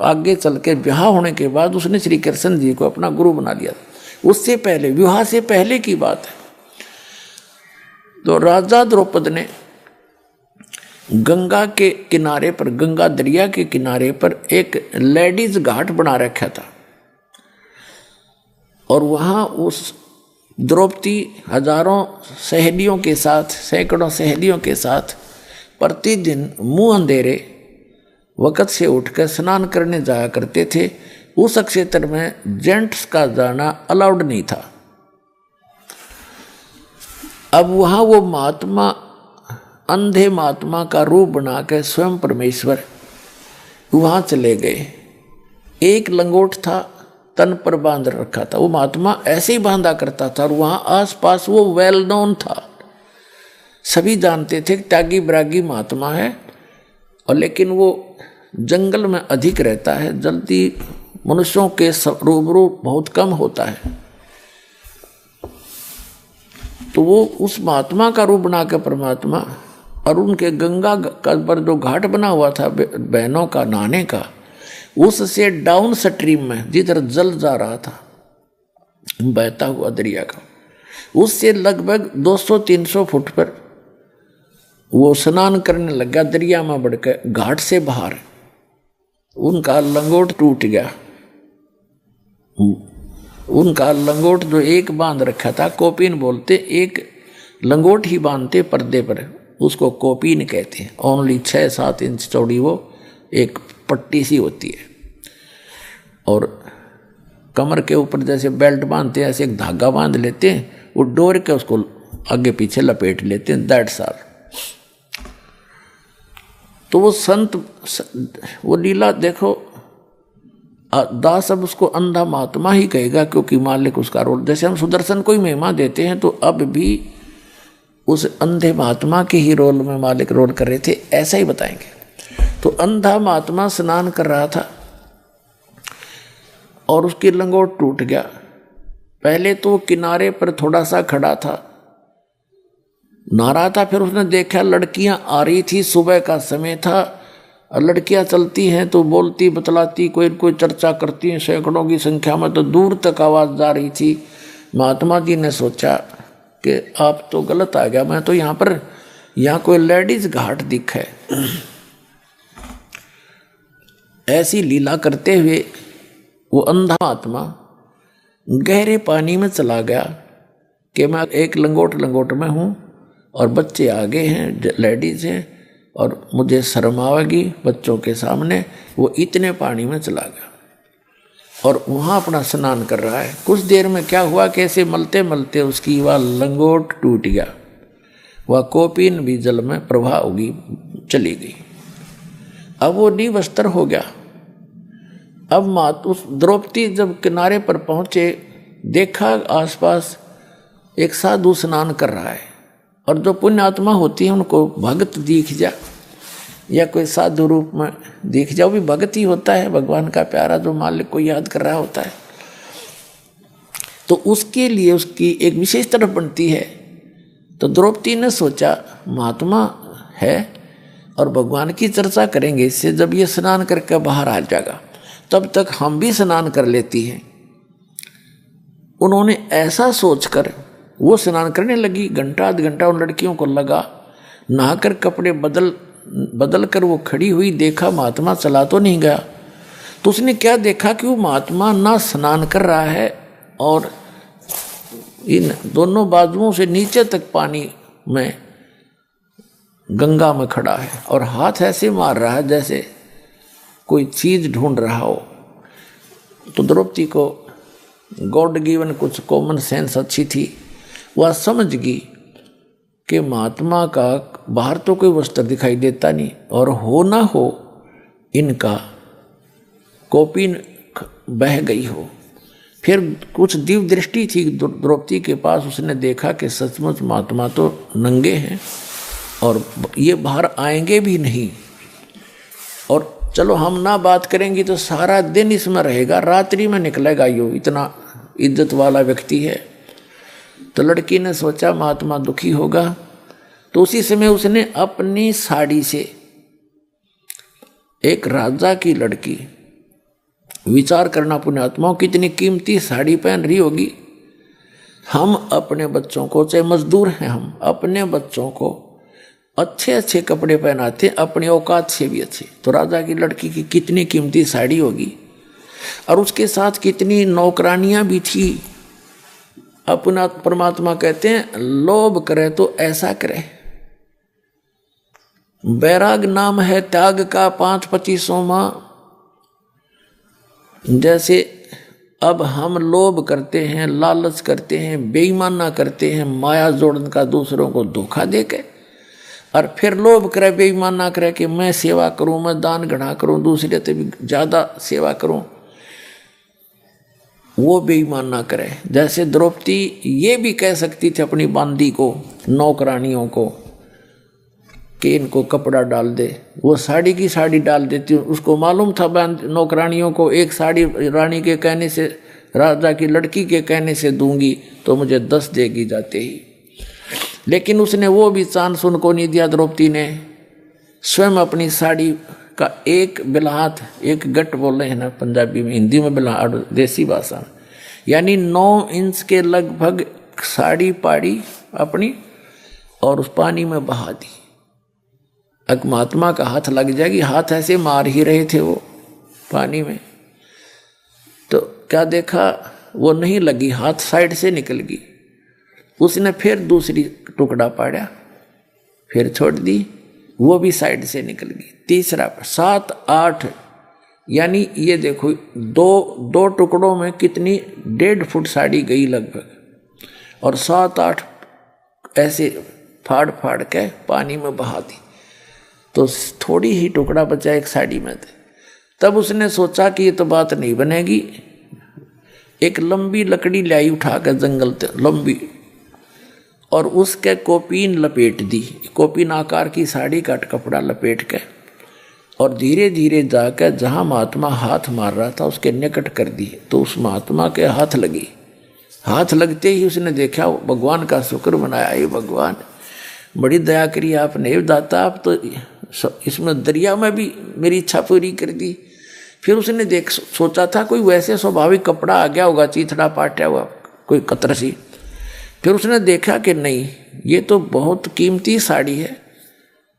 आगे चल के विवाह होने के बाद उसने श्री कृष्ण जी को अपना गुरु बना लिया। उससे पहले, विवाह से पहले की बात है, तो राजा द्रौपद ने गंगा के किनारे पर, गंगा दरिया के किनारे पर एक लेडीज घाट बना रखा था। और वहाँ उस द्रौपदी हजारों सहेलियों के साथ, सैकड़ों सहेलियों के साथ प्रतिदिन मुंह अंधेरे वक़्त से उठकर स्नान करने जाया करते थे। उस क्षेत्र में जेंट्स का जाना अलाउड नहीं था। अब वहाँ वो महात्मा, अंधे महात्मा का रूप बनाकर स्वयं परमेश्वर वहाँ चले गए। एक लंगोट था, तन पर बांध रखा था। वो महात्मा ऐसे ही बांधा करता था और वहाँ आसपास वो वेल नोन था, सभी जानते थे कि त्यागी बैरागी महात्मा है। और लेकिन वो जंगल में अधिक रहता है, जल्दी मनुष्यों के रूबरू बहुत कम होता है। तो वो उस महात्मा का रूप बना के परमात्मा, और उनके गंगा का पर जो घाट बना हुआ था बहनों का नहाने का, उससे डाउन स्ट्रीम में जिधर जल जा रहा था बहता हुआ दरिया का, उससे लगभग 200-300 फुट पर वो स्नान करने लगा दरिया में बढ़कर घाट से बाहर। उनका लंगोट टूट गया। उनका लंगोट जो एक बांध रखा था, कोपीन बोलते, एक लंगोट ही बांधते पर्दे पर, उसको कोपीन कहते हैं। ओनली 6-7 इंच चौड़ी वो एक पट्टी सी होती है। और कमर के ऊपर जैसे बेल्ट बांधते हैं ऐसे एक धागा बांध लेते हैं, वो डोर के उसको आगे पीछे लपेट लेते हैं, दैट्स ऑल। तो वो संत, वो लीला देखो, दास अब उसको अंधा महात्मा ही कहेगा क्योंकि मालिक उसका रोल, जैसे हम सुदर्शन को ही महिमा देते हैं तो अब भी उस अंधे महात्मा के ही रोल में मालिक रोल कर रहे थे, ऐसा ही बताएंगे। तो अंधा महात्मा स्नान कर रहा था और उसकी लंगोट टूट गया। पहले तो किनारे पर थोड़ा सा खड़ा था, नहा रहा था, फिर उसने देखा लड़कियां आ रही थी, सुबह का समय था, और लड़कियां चलती हैं तो बोलती बतलाती, कोई कोई चर्चा करती हैं, सैकड़ों की संख्या में, तो दूर तक आवाज़ जा रही थी। महात्मा जी ने सोचा कि आप तो गलत आ गया, मैं तो यहाँ कोई लेडीज घाट दिख है। ऐसी लीला करते हुए वो अंधा महात्मा गहरे पानी में चला गया कि मैं एक लंगोट में हूँ और बच्चे आगे हैं, लेडीज हैं, और मुझे शर्म आवेगी बच्चों के सामने। वो इतने पानी में चला गया और वहाँ अपना स्नान कर रहा है। कुछ देर में क्या हुआ, कैसे मलते मलते उसकी वह लंगोट टूट गया, वह कोपीन भी जल में प्रवाह होगी चली गई। अब वो निवस्त्र हो गया। अब उस द्रौपदी जब किनारे पर पहुँचे, देखा आसपास एक साधु स्नान कर रहा है, और जो पुण्यात्मा होती है उनको भगत दिख जा या कोई साधु रूप में दिख जाओ, भी भगत ही होता है, भगवान का प्यारा जो मालिक को याद कर रहा होता है। तो उसके लिए उसकी एक विशेष तरफ बनती है। तो द्रौपदी ने सोचा महात्मा है और भगवान की चर्चा करेंगे इससे। जब ये स्नान करके बाहर आ जाएगा तब तक हम भी स्नान कर लेती हैं। उन्होंने ऐसा सोचकर वो स्नान करने लगी। घंटा आध घंटा उन लड़कियों को लगा। नहाकर कपड़े बदल कर वो खड़ी हुई, देखा महात्मा चला तो नहीं गया। तो उसने क्या देखा कि वो महात्मा ना स्नान कर रहा है और इन दोनों बाजुओं से नीचे तक पानी में गंगा में खड़ा है और हाथ ऐसे मार रहा है जैसे कोई चीज ढूंढ रहा हो। तो द्रौपदी को गॉड गिवन कुछ कॉमन सेंस अच्छी थी। वह समझ गई कि महात्मा का बाहर तो कोई वस्त्र दिखाई देता नहीं और हो ना हो इनका कौपीन बह गई हो। फिर कुछ दिव्य दृष्टि थी द्रौपदी के पास। उसने देखा कि सचमुच महात्मा तो नंगे हैं और ये बाहर आएंगे भी नहीं। और चलो हम ना बात करेंगी तो सारा दिन इसमें रहेगा, रात्रि में निकलेगा यो, इतना इज्जत वाला व्यक्ति है। तो लड़की ने सोचा महात्मा दुखी होगा। तो उसी समय उसने अपनी साड़ी से, एक राजा की लड़की, विचार करना पुण्यात्माओं कितनी कीमती साड़ी पहन रही होगी। हम अपने बच्चों को, चाहे मजदूर हैं हम, अपने बच्चों को अच्छे अच्छे कपड़े पहनाते, अपनी औकात से भी अच्छे। तो राजा की लड़की की कितनी कीमती साड़ी होगी और उसके साथ कितनी नौकरानियां भी थी। अपना परमात्मा कहते हैं लोभ करे तो ऐसा करे। बैराग नाम है त्याग का 5-25वां। जैसे अब हम लोभ करते हैं, लालच करते हैं, बेईमाना करते हैं, माया जोड़न का दूसरों को धोखा देके, और फिर लोभ करे, बेईमाना करे कि मैं सेवा करूं, मैं दान घड़ा करूं, दूसरे से भी ज़्यादा सेवा करूं, वो बेईमान ना करे। जैसे द्रौपदी ये भी कह सकती थी अपनी बांदी को, नौकरानियों को, कि इनको कपड़ा डाल दे। वो साड़ी की साड़ी डाल देती। उसको मालूम था नौकरानियों को, एक साड़ी रानी के कहने से, राजा की लड़की के कहने से दूंगी तो मुझे 10 देगी जाते ही। लेकिन उसने वो भी चांस उनको नहीं दिया। द्रौपदी ने स्वयं अपनी साड़ी का एक बिल्हात, एक गट बोले हैं ना पंजाबी में, हिंदी में बिल्हाट, देसी भाषा में, यानी 9 इंच के लगभग साड़ी पाड़ी अपनी और उस पानी में बहा दी। अगर महात्मा का हाथ लग जाएगी, हाथ ऐसे मार ही रहे थे वो पानी में, तो क्या देखा वो नहीं लगी, हाथ साइड से निकल गई। उसने फिर दूसरी टुकड़ा पाड़ा, फिर छोड़ दी, वो भी साइड से निकल गई। तीसरा 7, 8, यानी ये देखो दो टुकड़ों में कितनी 1.5 फुट साड़ी गई लगभग, और 7, 8 ऐसे फाड़ फाड़ के पानी में बहा दी। तो थोड़ी ही टुकड़ा बचा एक साड़ी में थे। तब उसने सोचा कि ये तो बात नहीं बनेगी। एक लंबी लकड़ी लाई उठा कर जंगल से, लंबी, और उसके कौपीन लपेट दी। कौपीन आकार की साड़ी का कपड़ा लपेट के और धीरे धीरे जाकर जहाँ महात्मा हाथ मार रहा था उसके निकट कर दी। तो उस महात्मा के हाथ लगी। हाथ लगते ही उसने देखा, भगवान का शुक्र मनाया, ये भगवान बड़ी दया करी आपने, दाता आप तो इसमें दरिया में भी मेरी इच्छा पूरी कर दी। फिर उसने सोचा था कोई वैसे स्वाभाविक कपड़ा आ गया होगा, चीथड़ा पाटा हुआ कोई कतर सी। फिर उसने देखा कि नहीं, ये तो बहुत कीमती साड़ी है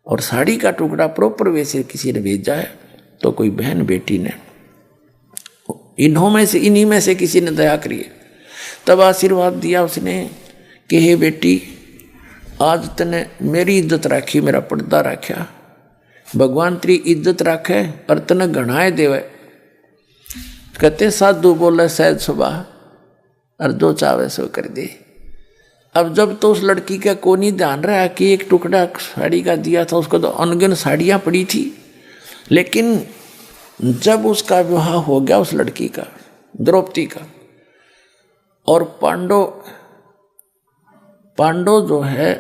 और साड़ी का टुकड़ा प्रॉपर वैसे किसी ने भेजा है। तो कोई बहन बेटी ने, इन्हीं में से किसी ने दया करी है। तब आशीर्वाद दिया उसने कि हे बेटी, आज तने मेरी इज्जत राखी, मेरा पर्दा रखा, भगवान तेरी इज्जत रखे और तने घणाए देवे। कहते साधु बोले सहज सुबह, और जो चावे सो कर दे। अब जब तो उस लड़की का को नहीं ध्यान रहा कि एक टुकड़ा साड़ी का दिया था, उसको तो अनगिन साड़ियाँ पड़ी थी। लेकिन जब उसका विवाह हो गया उस लड़की का, द्रौपदी का, और पांडव जो है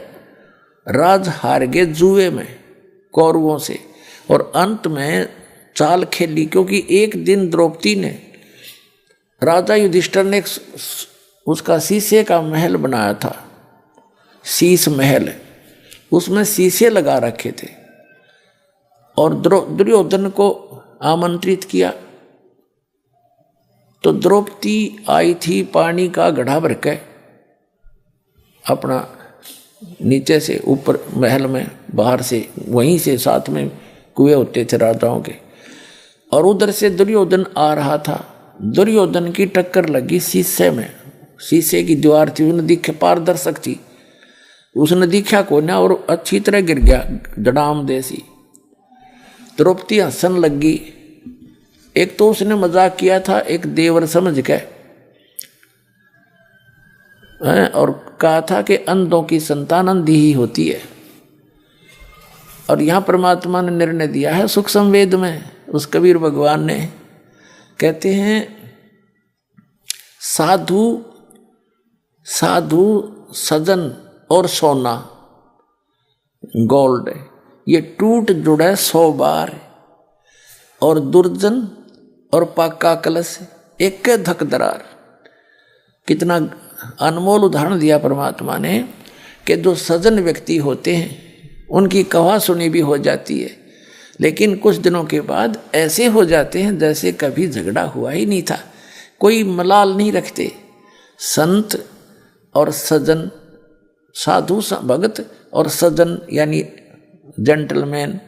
राज हार गए जुए में कौरवों से, और अंत में चाल खेली। क्योंकि एक दिन द्रौपदी ने, राजा युधिष्ठिर ने उसका शीशे का महल बनाया था, शीश महल, उसमें शीशे लगा रखे थे। और दुर्योधन को आमंत्रित किया। तो द्रौपदी आई थी पानी का घड़ा भर के अपना नीचे से ऊपर महल में, बाहर से वहीं से साथ में कुएं होते थे राजाओं के, और उधर से दुर्योधन आ रहा था। दुर्योधन की टक्कर लगी शीशे में, शीशे की दीवार थी, उसने दिखा पारदर्शक थी, उसने दिखा को ना और अच्छी तरह गिर गया जड़ाम देसी। द्रौपदी हंसन लगी। एक तो उसने मजाक किया था एक देवर समझ के, और कहा था कि अंधों की संतान अंधी ही होती है। और यहाँ परमात्मा ने निर्णय दिया है सुख संवेद में, उस कबीर भगवान ने कहते हैं साधु साधु सजन और सोना गोल्ड ये टूट जुड़ा 100 बार, और दुर्जन और पाका कलश एक धक दरार। कितना अनमोल उदाहरण दिया परमात्मा ने कि जो सजन व्यक्ति होते हैं उनकी कहा सुनी भी हो जाती है, लेकिन कुछ दिनों के बाद ऐसे हो जाते हैं जैसे कभी झगड़ा हुआ ही नहीं था, कोई मलाल नहीं रखते। संत और सजन, साधु भगत और सजन यानी जेंटलमैन,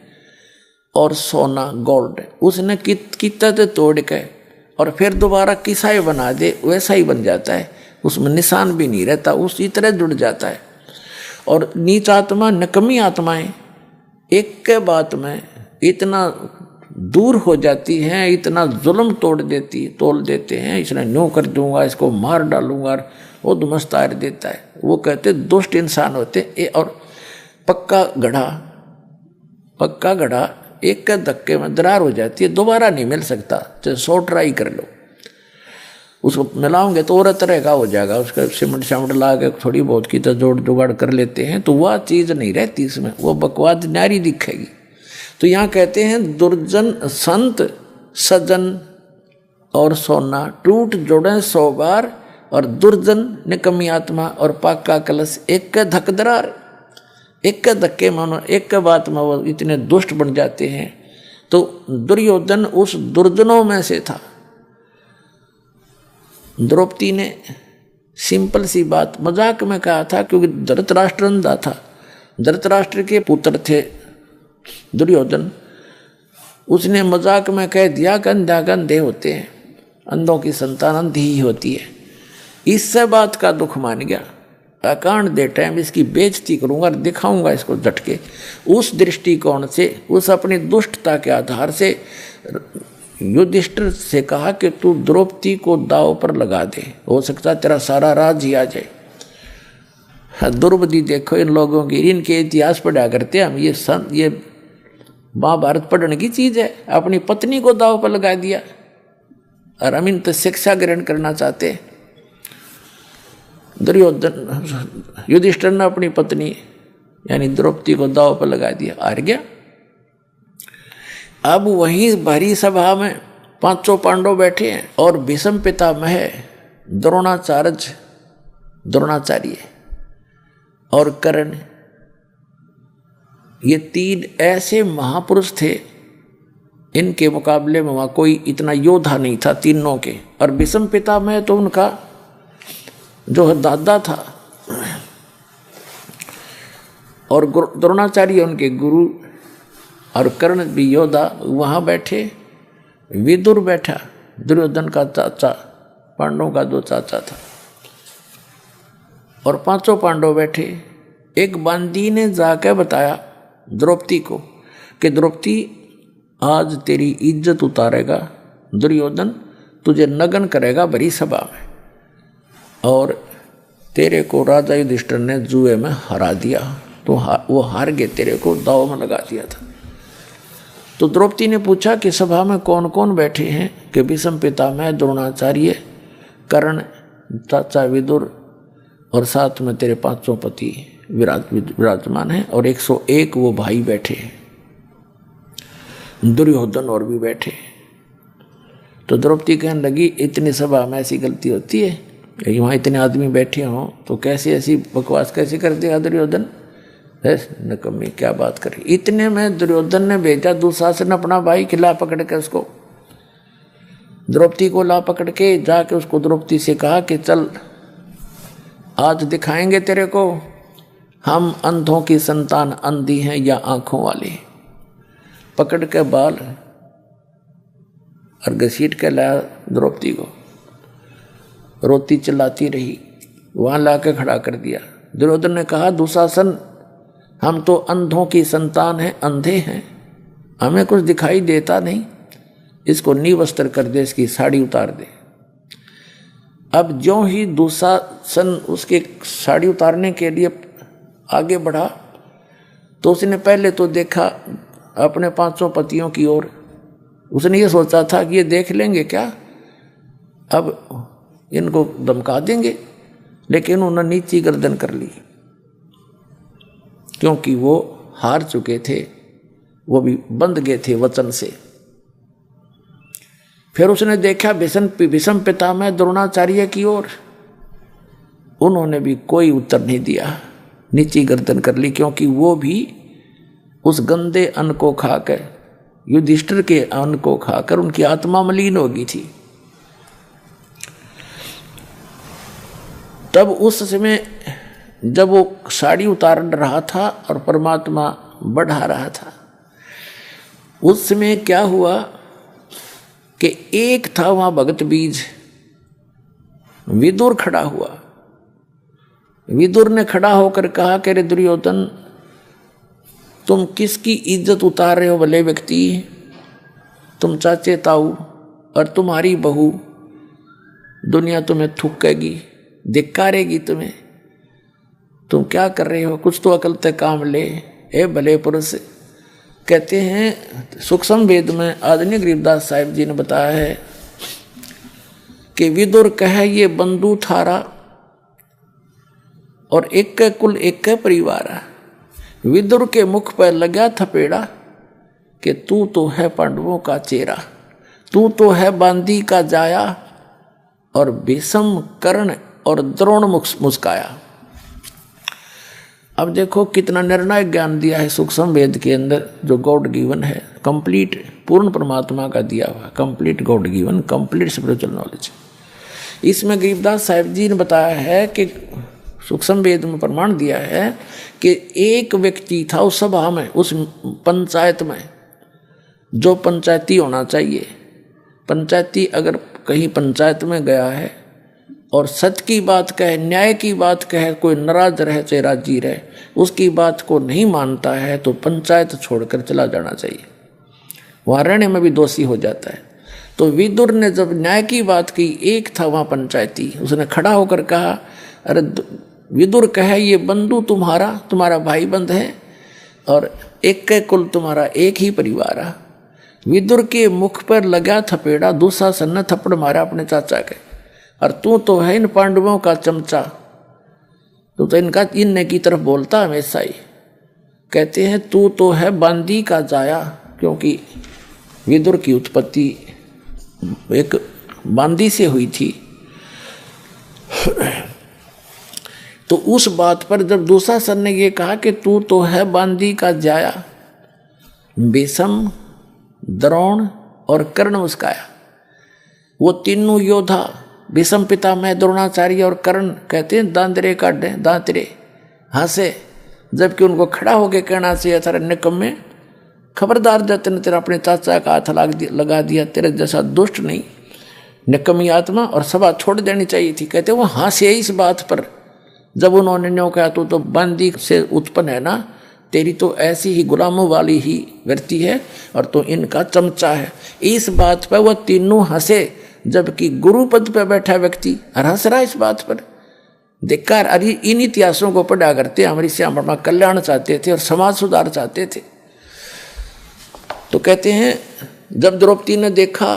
और सोना गोल्ड उसने कितना तो तोड़ के और फिर दोबारा किसा ही बना दे वैसा ही बन जाता है, उसमें निशान भी नहीं रहता, उसी तरह जुड़ जाता है। और नीच आत्मा नकमी आत्माएं एक के बात में इतना दूर हो जाती हैं, इतना जुल्म तोड़ देते हैं, इसने न्यू कर दूंगा, इसको मार डालूंगा, वो दुमस्तार देता है। वो कहते दुष्ट इंसान होते। और पक्का घड़ा एक के धक्के में दरार हो जाती है, दोबारा नहीं मिल सकता, चाहे 100 ट्राई कर लो। उसको मिलाओगे तो और तरह का हो जाएगा, उसका सिमट ला के थोड़ी बहुत की तो जोड़ जुगाड़ कर लेते हैं, तो वह चीज़ नहीं रहती इसमें, वो बकवास नारी दिखेगी। तो यहाँ कहते हैं दुर्जन संत सजन और सोना टूट जोड़े 100 बार, और दुर्जन निकम्मी आत्मा और पाका कलश एक के धक दरार। एक के धक्के मानो एक के बात में वो इतने दुष्ट बन जाते हैं। तो दुर्योधन उस दुर्जनों में से था। द्रौपदी ने सिंपल सी बात मजाक में कहा था, क्योंकि धृतराष्ट्र अंधा था, धृतराष्ट्र के पुत्र थे दुर्योधन, उसने मजाक में कह दिया कि अंधा अंधे होते हैं, अंधों की संतान अंधी ही होती है। इससे बात का दुख मान गया, अकांड दे टाइम इसकी बेइज्जती करूंगा और दिखाऊंगा इसको झटके। उस दृष्टिकोण से, उस अपनी दुष्टता के आधार से युधिष्ठिर से कहा कि तू द्रौपदी को दाव पर लगा दे, हो सकता तेरा सारा राज ही आ जाए। द्रौपदी देखो इन लोगों की, इनके इतिहास पढ़ा करते हम, ये महाभारत पढ़ने की चीज़ है। अपनी पत्नी को दाव पर लगा दिया, और हम इन तो शिक्षा ग्रहण करना चाहते हैं। युधिष्ठिर ने अपनी पत्नी यानी द्रौपदी को दाव पर लगा दिया, हार गया। अब वहीं भरी सभा में 500 पांडव बैठे हैं, और भीष्म पितामह द्रोणाचार्य और कर्ण, ये 3 ऐसे महापुरुष थे, इनके मुकाबले में वहाँ कोई इतना योद्धा नहीं था तीनों के। और भीष्म पितामह तो उनका जो दादा था, और द्रोणाचार्य उनके गुरु, और कर्ण भी योद्धा वहाँ बैठे। विदुर बैठा, दुर्योधन का चाचा, पांडवों का जो चाचा था, और 500 पांडव बैठे। एक बांदी ने जाकर बताया द्रौपदी को कि द्रौपदी आज तेरी इज्जत उतारेगा दुर्योधन, तुझे नग्न करेगा भरी सभा में, और तेरे को राजा युधिष्ठिर ने जुए में हरा दिया, तो वो हार गए, तेरे को दाव में लगा दिया था। तो द्रौपदी ने पूछा कि सभा में कौन कौन बैठे हैं, कि भीष्म पितामह, द्रोणाचार्य, कर्ण, चाचा विदुर, और साथ में तेरे 500 पति विराजमान हैं, और 101 वो भाई बैठे हैं, दुर्योधन और भी बैठे। तो द्रौपदी कहने लगी इतनी सभा में ऐसी गलती होती है, वहाँ इतने आदमी बैठे हों तो कैसे ऐसी बकवास कैसे कर देगा दुर्योधन, है नकम्मी, क्या बात करी। इतने में दुर्योधन ने भेजा दुशासन अपना भाई खिला पकड़ के उसको, द्रौपदी को ला पकड़ के जाके उसको द्रौपदी से कहा कि चल आज दिखाएंगे तेरे को हम अंधों की संतान अंधी हैं या आंखों वाली। पकड़ के बाल और घसीट के लाया द्रौपदी को, रोती चिल्लाती रही, वहां लाके खड़ा कर दिया। दुर्योधन ने कहा दुशासन हम तो अंधों की संतान हैं, अंधे हैं, हमें कुछ दिखाई देता नहीं, इसको निवस्त्र कर दे, इसकी साड़ी उतार दे। अब ज्यों ही दुशासन उसके साड़ी उतारने के लिए आगे बढ़ा तो उसने पहले तो देखा अपने 500 पतियों की ओर। उसने ये सोचा था कि ये देख लेंगे क्या, अब इनको धमका देंगे, लेकिन उन्होंने नीची गर्दन कर ली क्योंकि वो हार चुके थे, वो भी बंध गए थे वचन से। फिर उसने देखा भीष्म पितामह द्रोणाचार्य की ओर, उन्होंने भी कोई उत्तर नहीं दिया, नीची गर्दन कर ली, क्योंकि वो भी उस गंदे अन्न को खाकर, युधिष्ठिर के अन्न को खाकर उनकी आत्मा मलिन हो गई थी। तब उस समय जब वो साड़ी उतार रहा था और परमात्मा बढ़ा रहा था, उस समय क्या हुआ कि एक था वहां भगत बीज, विदुर खड़ा हुआ। विदुर ने खड़ा होकर कहा कि रे दुर्योधन, तुम किसकी इज्जत उतार रहे हो भले व्यक्ति, तुम चाचे ताऊ और तुम्हारी बहू, दुनिया तुम्हें थूकेगी, धिक्कारेगी तुम्हें, तुम क्या कर रहे हो, कुछ तो अकल ते काम ले ए भले पुरुष। कहते हैं सूक्ष्म वेद में आदरणीय गरीबदास साहिब जी ने बताया है कि विदुर कहे ये बंधु थारा और एक के कुल एक के परिवार। विदुर के मुख पर लगा थपेड़ा कि तू तो है पांडवों का चेहरा, तू तो है बांदी का जाया, और भीष्म कर्ण और द्रोण मुस्काया। अब देखो कितना निर्णायक ज्ञान दिया है सूक्ष्म वेद के अंदर, जो गॉड गिवन है, कंप्लीट पूर्ण परमात्मा का दिया हुआ, complete God given, complete spiritual knowledge. इसमें गरीबदास साहिब जी ने बताया है कि सूक्ष्म वेद में प्रमाण दिया है कि एक व्यक्ति था उस सभा में, उस पंचायत में, जो पंचायती होना चाहिए। पंचायती अगर कहीं पंचायत में गया है और सत्य की बात कहे, न्याय की बात कहे, कोई नाराज रहे चाहे राजी रहे, उसकी बात को नहीं मानता है तो पंचायत छोड़कर चला जाना चाहिए, वहाँ रहने में भी दोषी हो जाता है। तो विदुर ने जब न्याय की बात की, एक था वहाँ पंचायती, उसने खड़ा होकर कहा, अरे विदुर कहे ये बंधु तुम्हारा भाई बंध है और एक के कुल तुम्हारा एक ही परिवार है। विदुर के मुख पर लगा थपेड़ा, दुशासन ने थप्पड़ मारा अपने चाचा के, और तू तो है इन पांडवों का चमचा, तू तो इनका इनने की तरफ बोलता हमेशा ही। कहते हैं तू तो है बांदी का जाया, क्योंकि विदुर की उत्पत्ति एक बांदी से हुई थी। तो उस बात पर जब दुशासन ने ये कहा कि तू तो है बांदी का जाया, भीष्म द्रोण और कर्ण मुस्काया। वो तीनों योद्धा भीष्म पितामह द्रोणाचार्य और कर्ण कहते हैं दांतरे काटे, दांतरे हंसे, जबकि उनको खड़ा होकर कहना चाहिए था निकम्मे, खबरदार जब तेने तेरा अपने चाचा का हाथ लगा दिया, तेरे जैसा दुष्ट नहीं, निकम्मी आत्मा, और सभा छोड़ देनी चाहिए थी। कहते वो हंसे इस बात पर, जब उन्होंने न्यों कहा तू तो बंदी से उत्पन्न है ना, तेरी तो ऐसी ही गुलामों वाली ही व्यक्ति है और तो इनका चमचा है। इस बात पर वह तीनों हंसे, जबकि गुरु पद पर बैठा व्यक्ति हंस रहा इस बात पर। धिक्कार। अरे इन इतिहासों को पढ़ा करते हमारी श्याम वर्मा कल्याण चाहते थे और समाज सुधार चाहते थे। तो कहते हैं जब द्रौपदी ने देखा,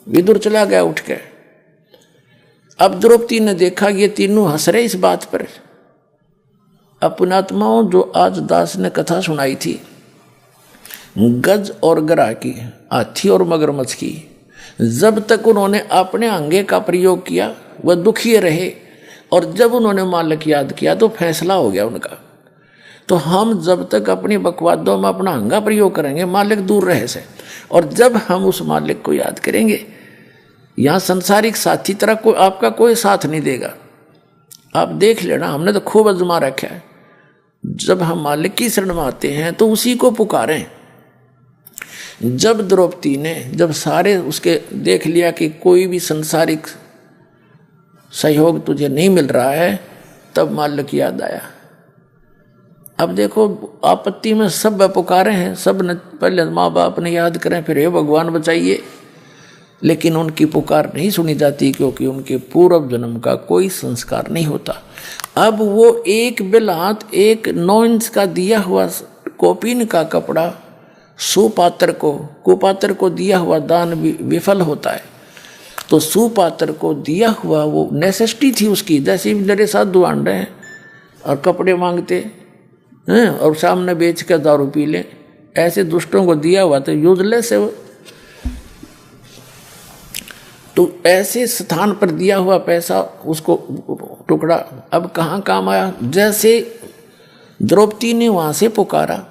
विदुर चला गया उठ के, अब द्रौपदी ने देखा ये तीनों हंस रहे इस बात पर। अपनात्माओं, जो आज दास ने कथा सुनाई थी गज और गरा की, हाथी और मगरमच्छ की, जब तक उन्होंने अपने अंगे का प्रयोग किया वह दुखी रहे, और जब उन्होंने मालिक याद किया तो फैसला हो गया उनका। तो हम जब तक अपनी बकवादों में अपना हंगा प्रयोग करेंगे मालिक दूर रहे से, और जब हम उस मालिक को याद करेंगे, यहाँ संसारिक साथी तरह कोई आपका कोई साथ नहीं देगा। आप देख लेना, हमने तो खूब आजमा रखा है। जब हम मालिक की शरण में आते हैं तो उसी को पुकारें। जब द्रौपदी ने जब सारे उसके देख लिया कि कोई भी संसारिक सहयोग तुझे नहीं मिल रहा है, तब मालिक याद आया। अब देखो आपत्ति में सब पुकारे हैं, सब ने पहले माँ बाप ने याद करें, फिर हे भगवान बचाइए, लेकिन उनकी पुकार नहीं सुनी जाती क्योंकि उनके पूर्व जन्म का कोई संस्कार नहीं होता। अब वो एक बिलहात 1 इंच का दिया हुआ कोपीन का कपड़ा सुपात्र को कुपात्र को दिया हुआ दान विफल होता है, तो सुपात्र को दिया हुआ वो नेसेसिटी थी उसकी। जैसे मेरे साधु आंड हैं और कपड़े मांगते हैं और सामने बेच कर दारू पी लें, ऐसे दुष्टों को दिया हुआ तो यूजलेस है वो। तो ऐसे स्थान पर दिया हुआ पैसा उसको टुकड़ा अब कहाँ काम आया। जैसे द्रौपदी ने वहाँ से पुकारा,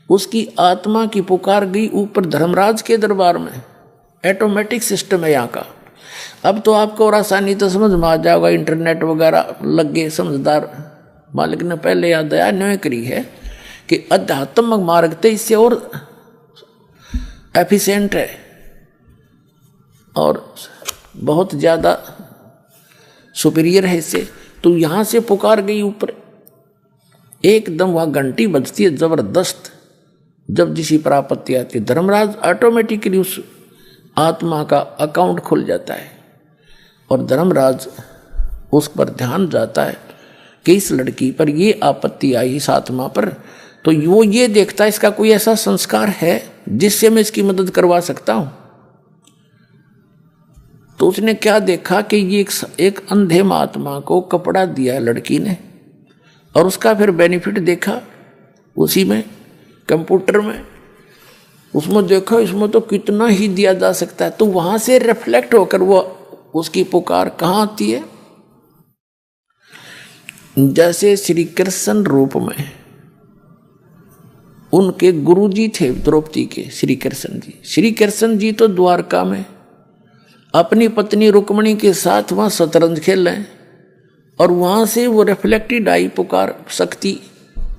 उसकी आत्मा की पुकार गई ऊपर धर्मराज के दरबार में। ऑटोमेटिक सिस्टम है यहाँ का। अब तो आपको और आसानी तो समझ में आ जाएगा, इंटरनेट वगैरह लग गए, समझदार मालिक ने पहले याद आया न्योय करी है कि अध्यात्मक मार्ग तो इससे और एफिशिएंट है और बहुत ज़्यादा सुपीरियर है इससे। तो यहाँ से पुकार गई ऊपर, एकदम वहाँ घंटी बजती है ज़बरदस्त। जब जिसी पर आपत्ति आती है, धर्मराज ऑटोमेटिकली उस आत्मा का अकाउंट खुल जाता है और धर्मराज उस पर ध्यान जाता है कि इस लड़की पर ये आपत्ति आई इस आत्मा पर, तो वो ये देखता है इसका कोई ऐसा संस्कार है जिससे मैं इसकी मदद करवा सकता हूँ। तो उसने क्या देखा कि ये एक अंधे महात्मा को कपड़ा दिया लड़की ने, और उसका फिर बेनिफिट देखा उसी में कंप्यूटर में, उसमें देखा इसमें तो कितना ही दिया जा सकता है। तो वहां से रिफ्लेक्ट होकर वो उसकी पुकार कहाँ आती है। जैसे श्री कृष्ण रूप में उनके गुरुजी थे द्रौपदी के, श्री कृष्ण जी। श्री कृष्ण जी तो द्वारका में अपनी पत्नी रुक्मणी के साथ वहाँ शतरंज खेल रहे हैं, और वहाँ से वो रिफ्लेक्टेड आई पुकार शक्ति।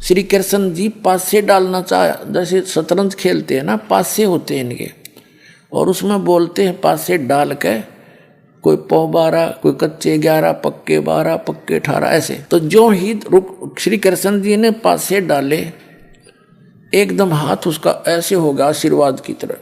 श्री कृष्ण जी पासे डालना चाहा, जैसे शतरंज खेलते हैं ना, पासे होते हैं इनके, और उसमें बोलते हैं पासे डाल के कोई पौ 12, कोई कच्चे 11, पक्के 12, पक्के 18 ऐसे। तो जो ही श्री कृष्ण जी ने पासे डाले, एकदम हाथ उसका ऐसे होगा आशीर्वाद की तरह,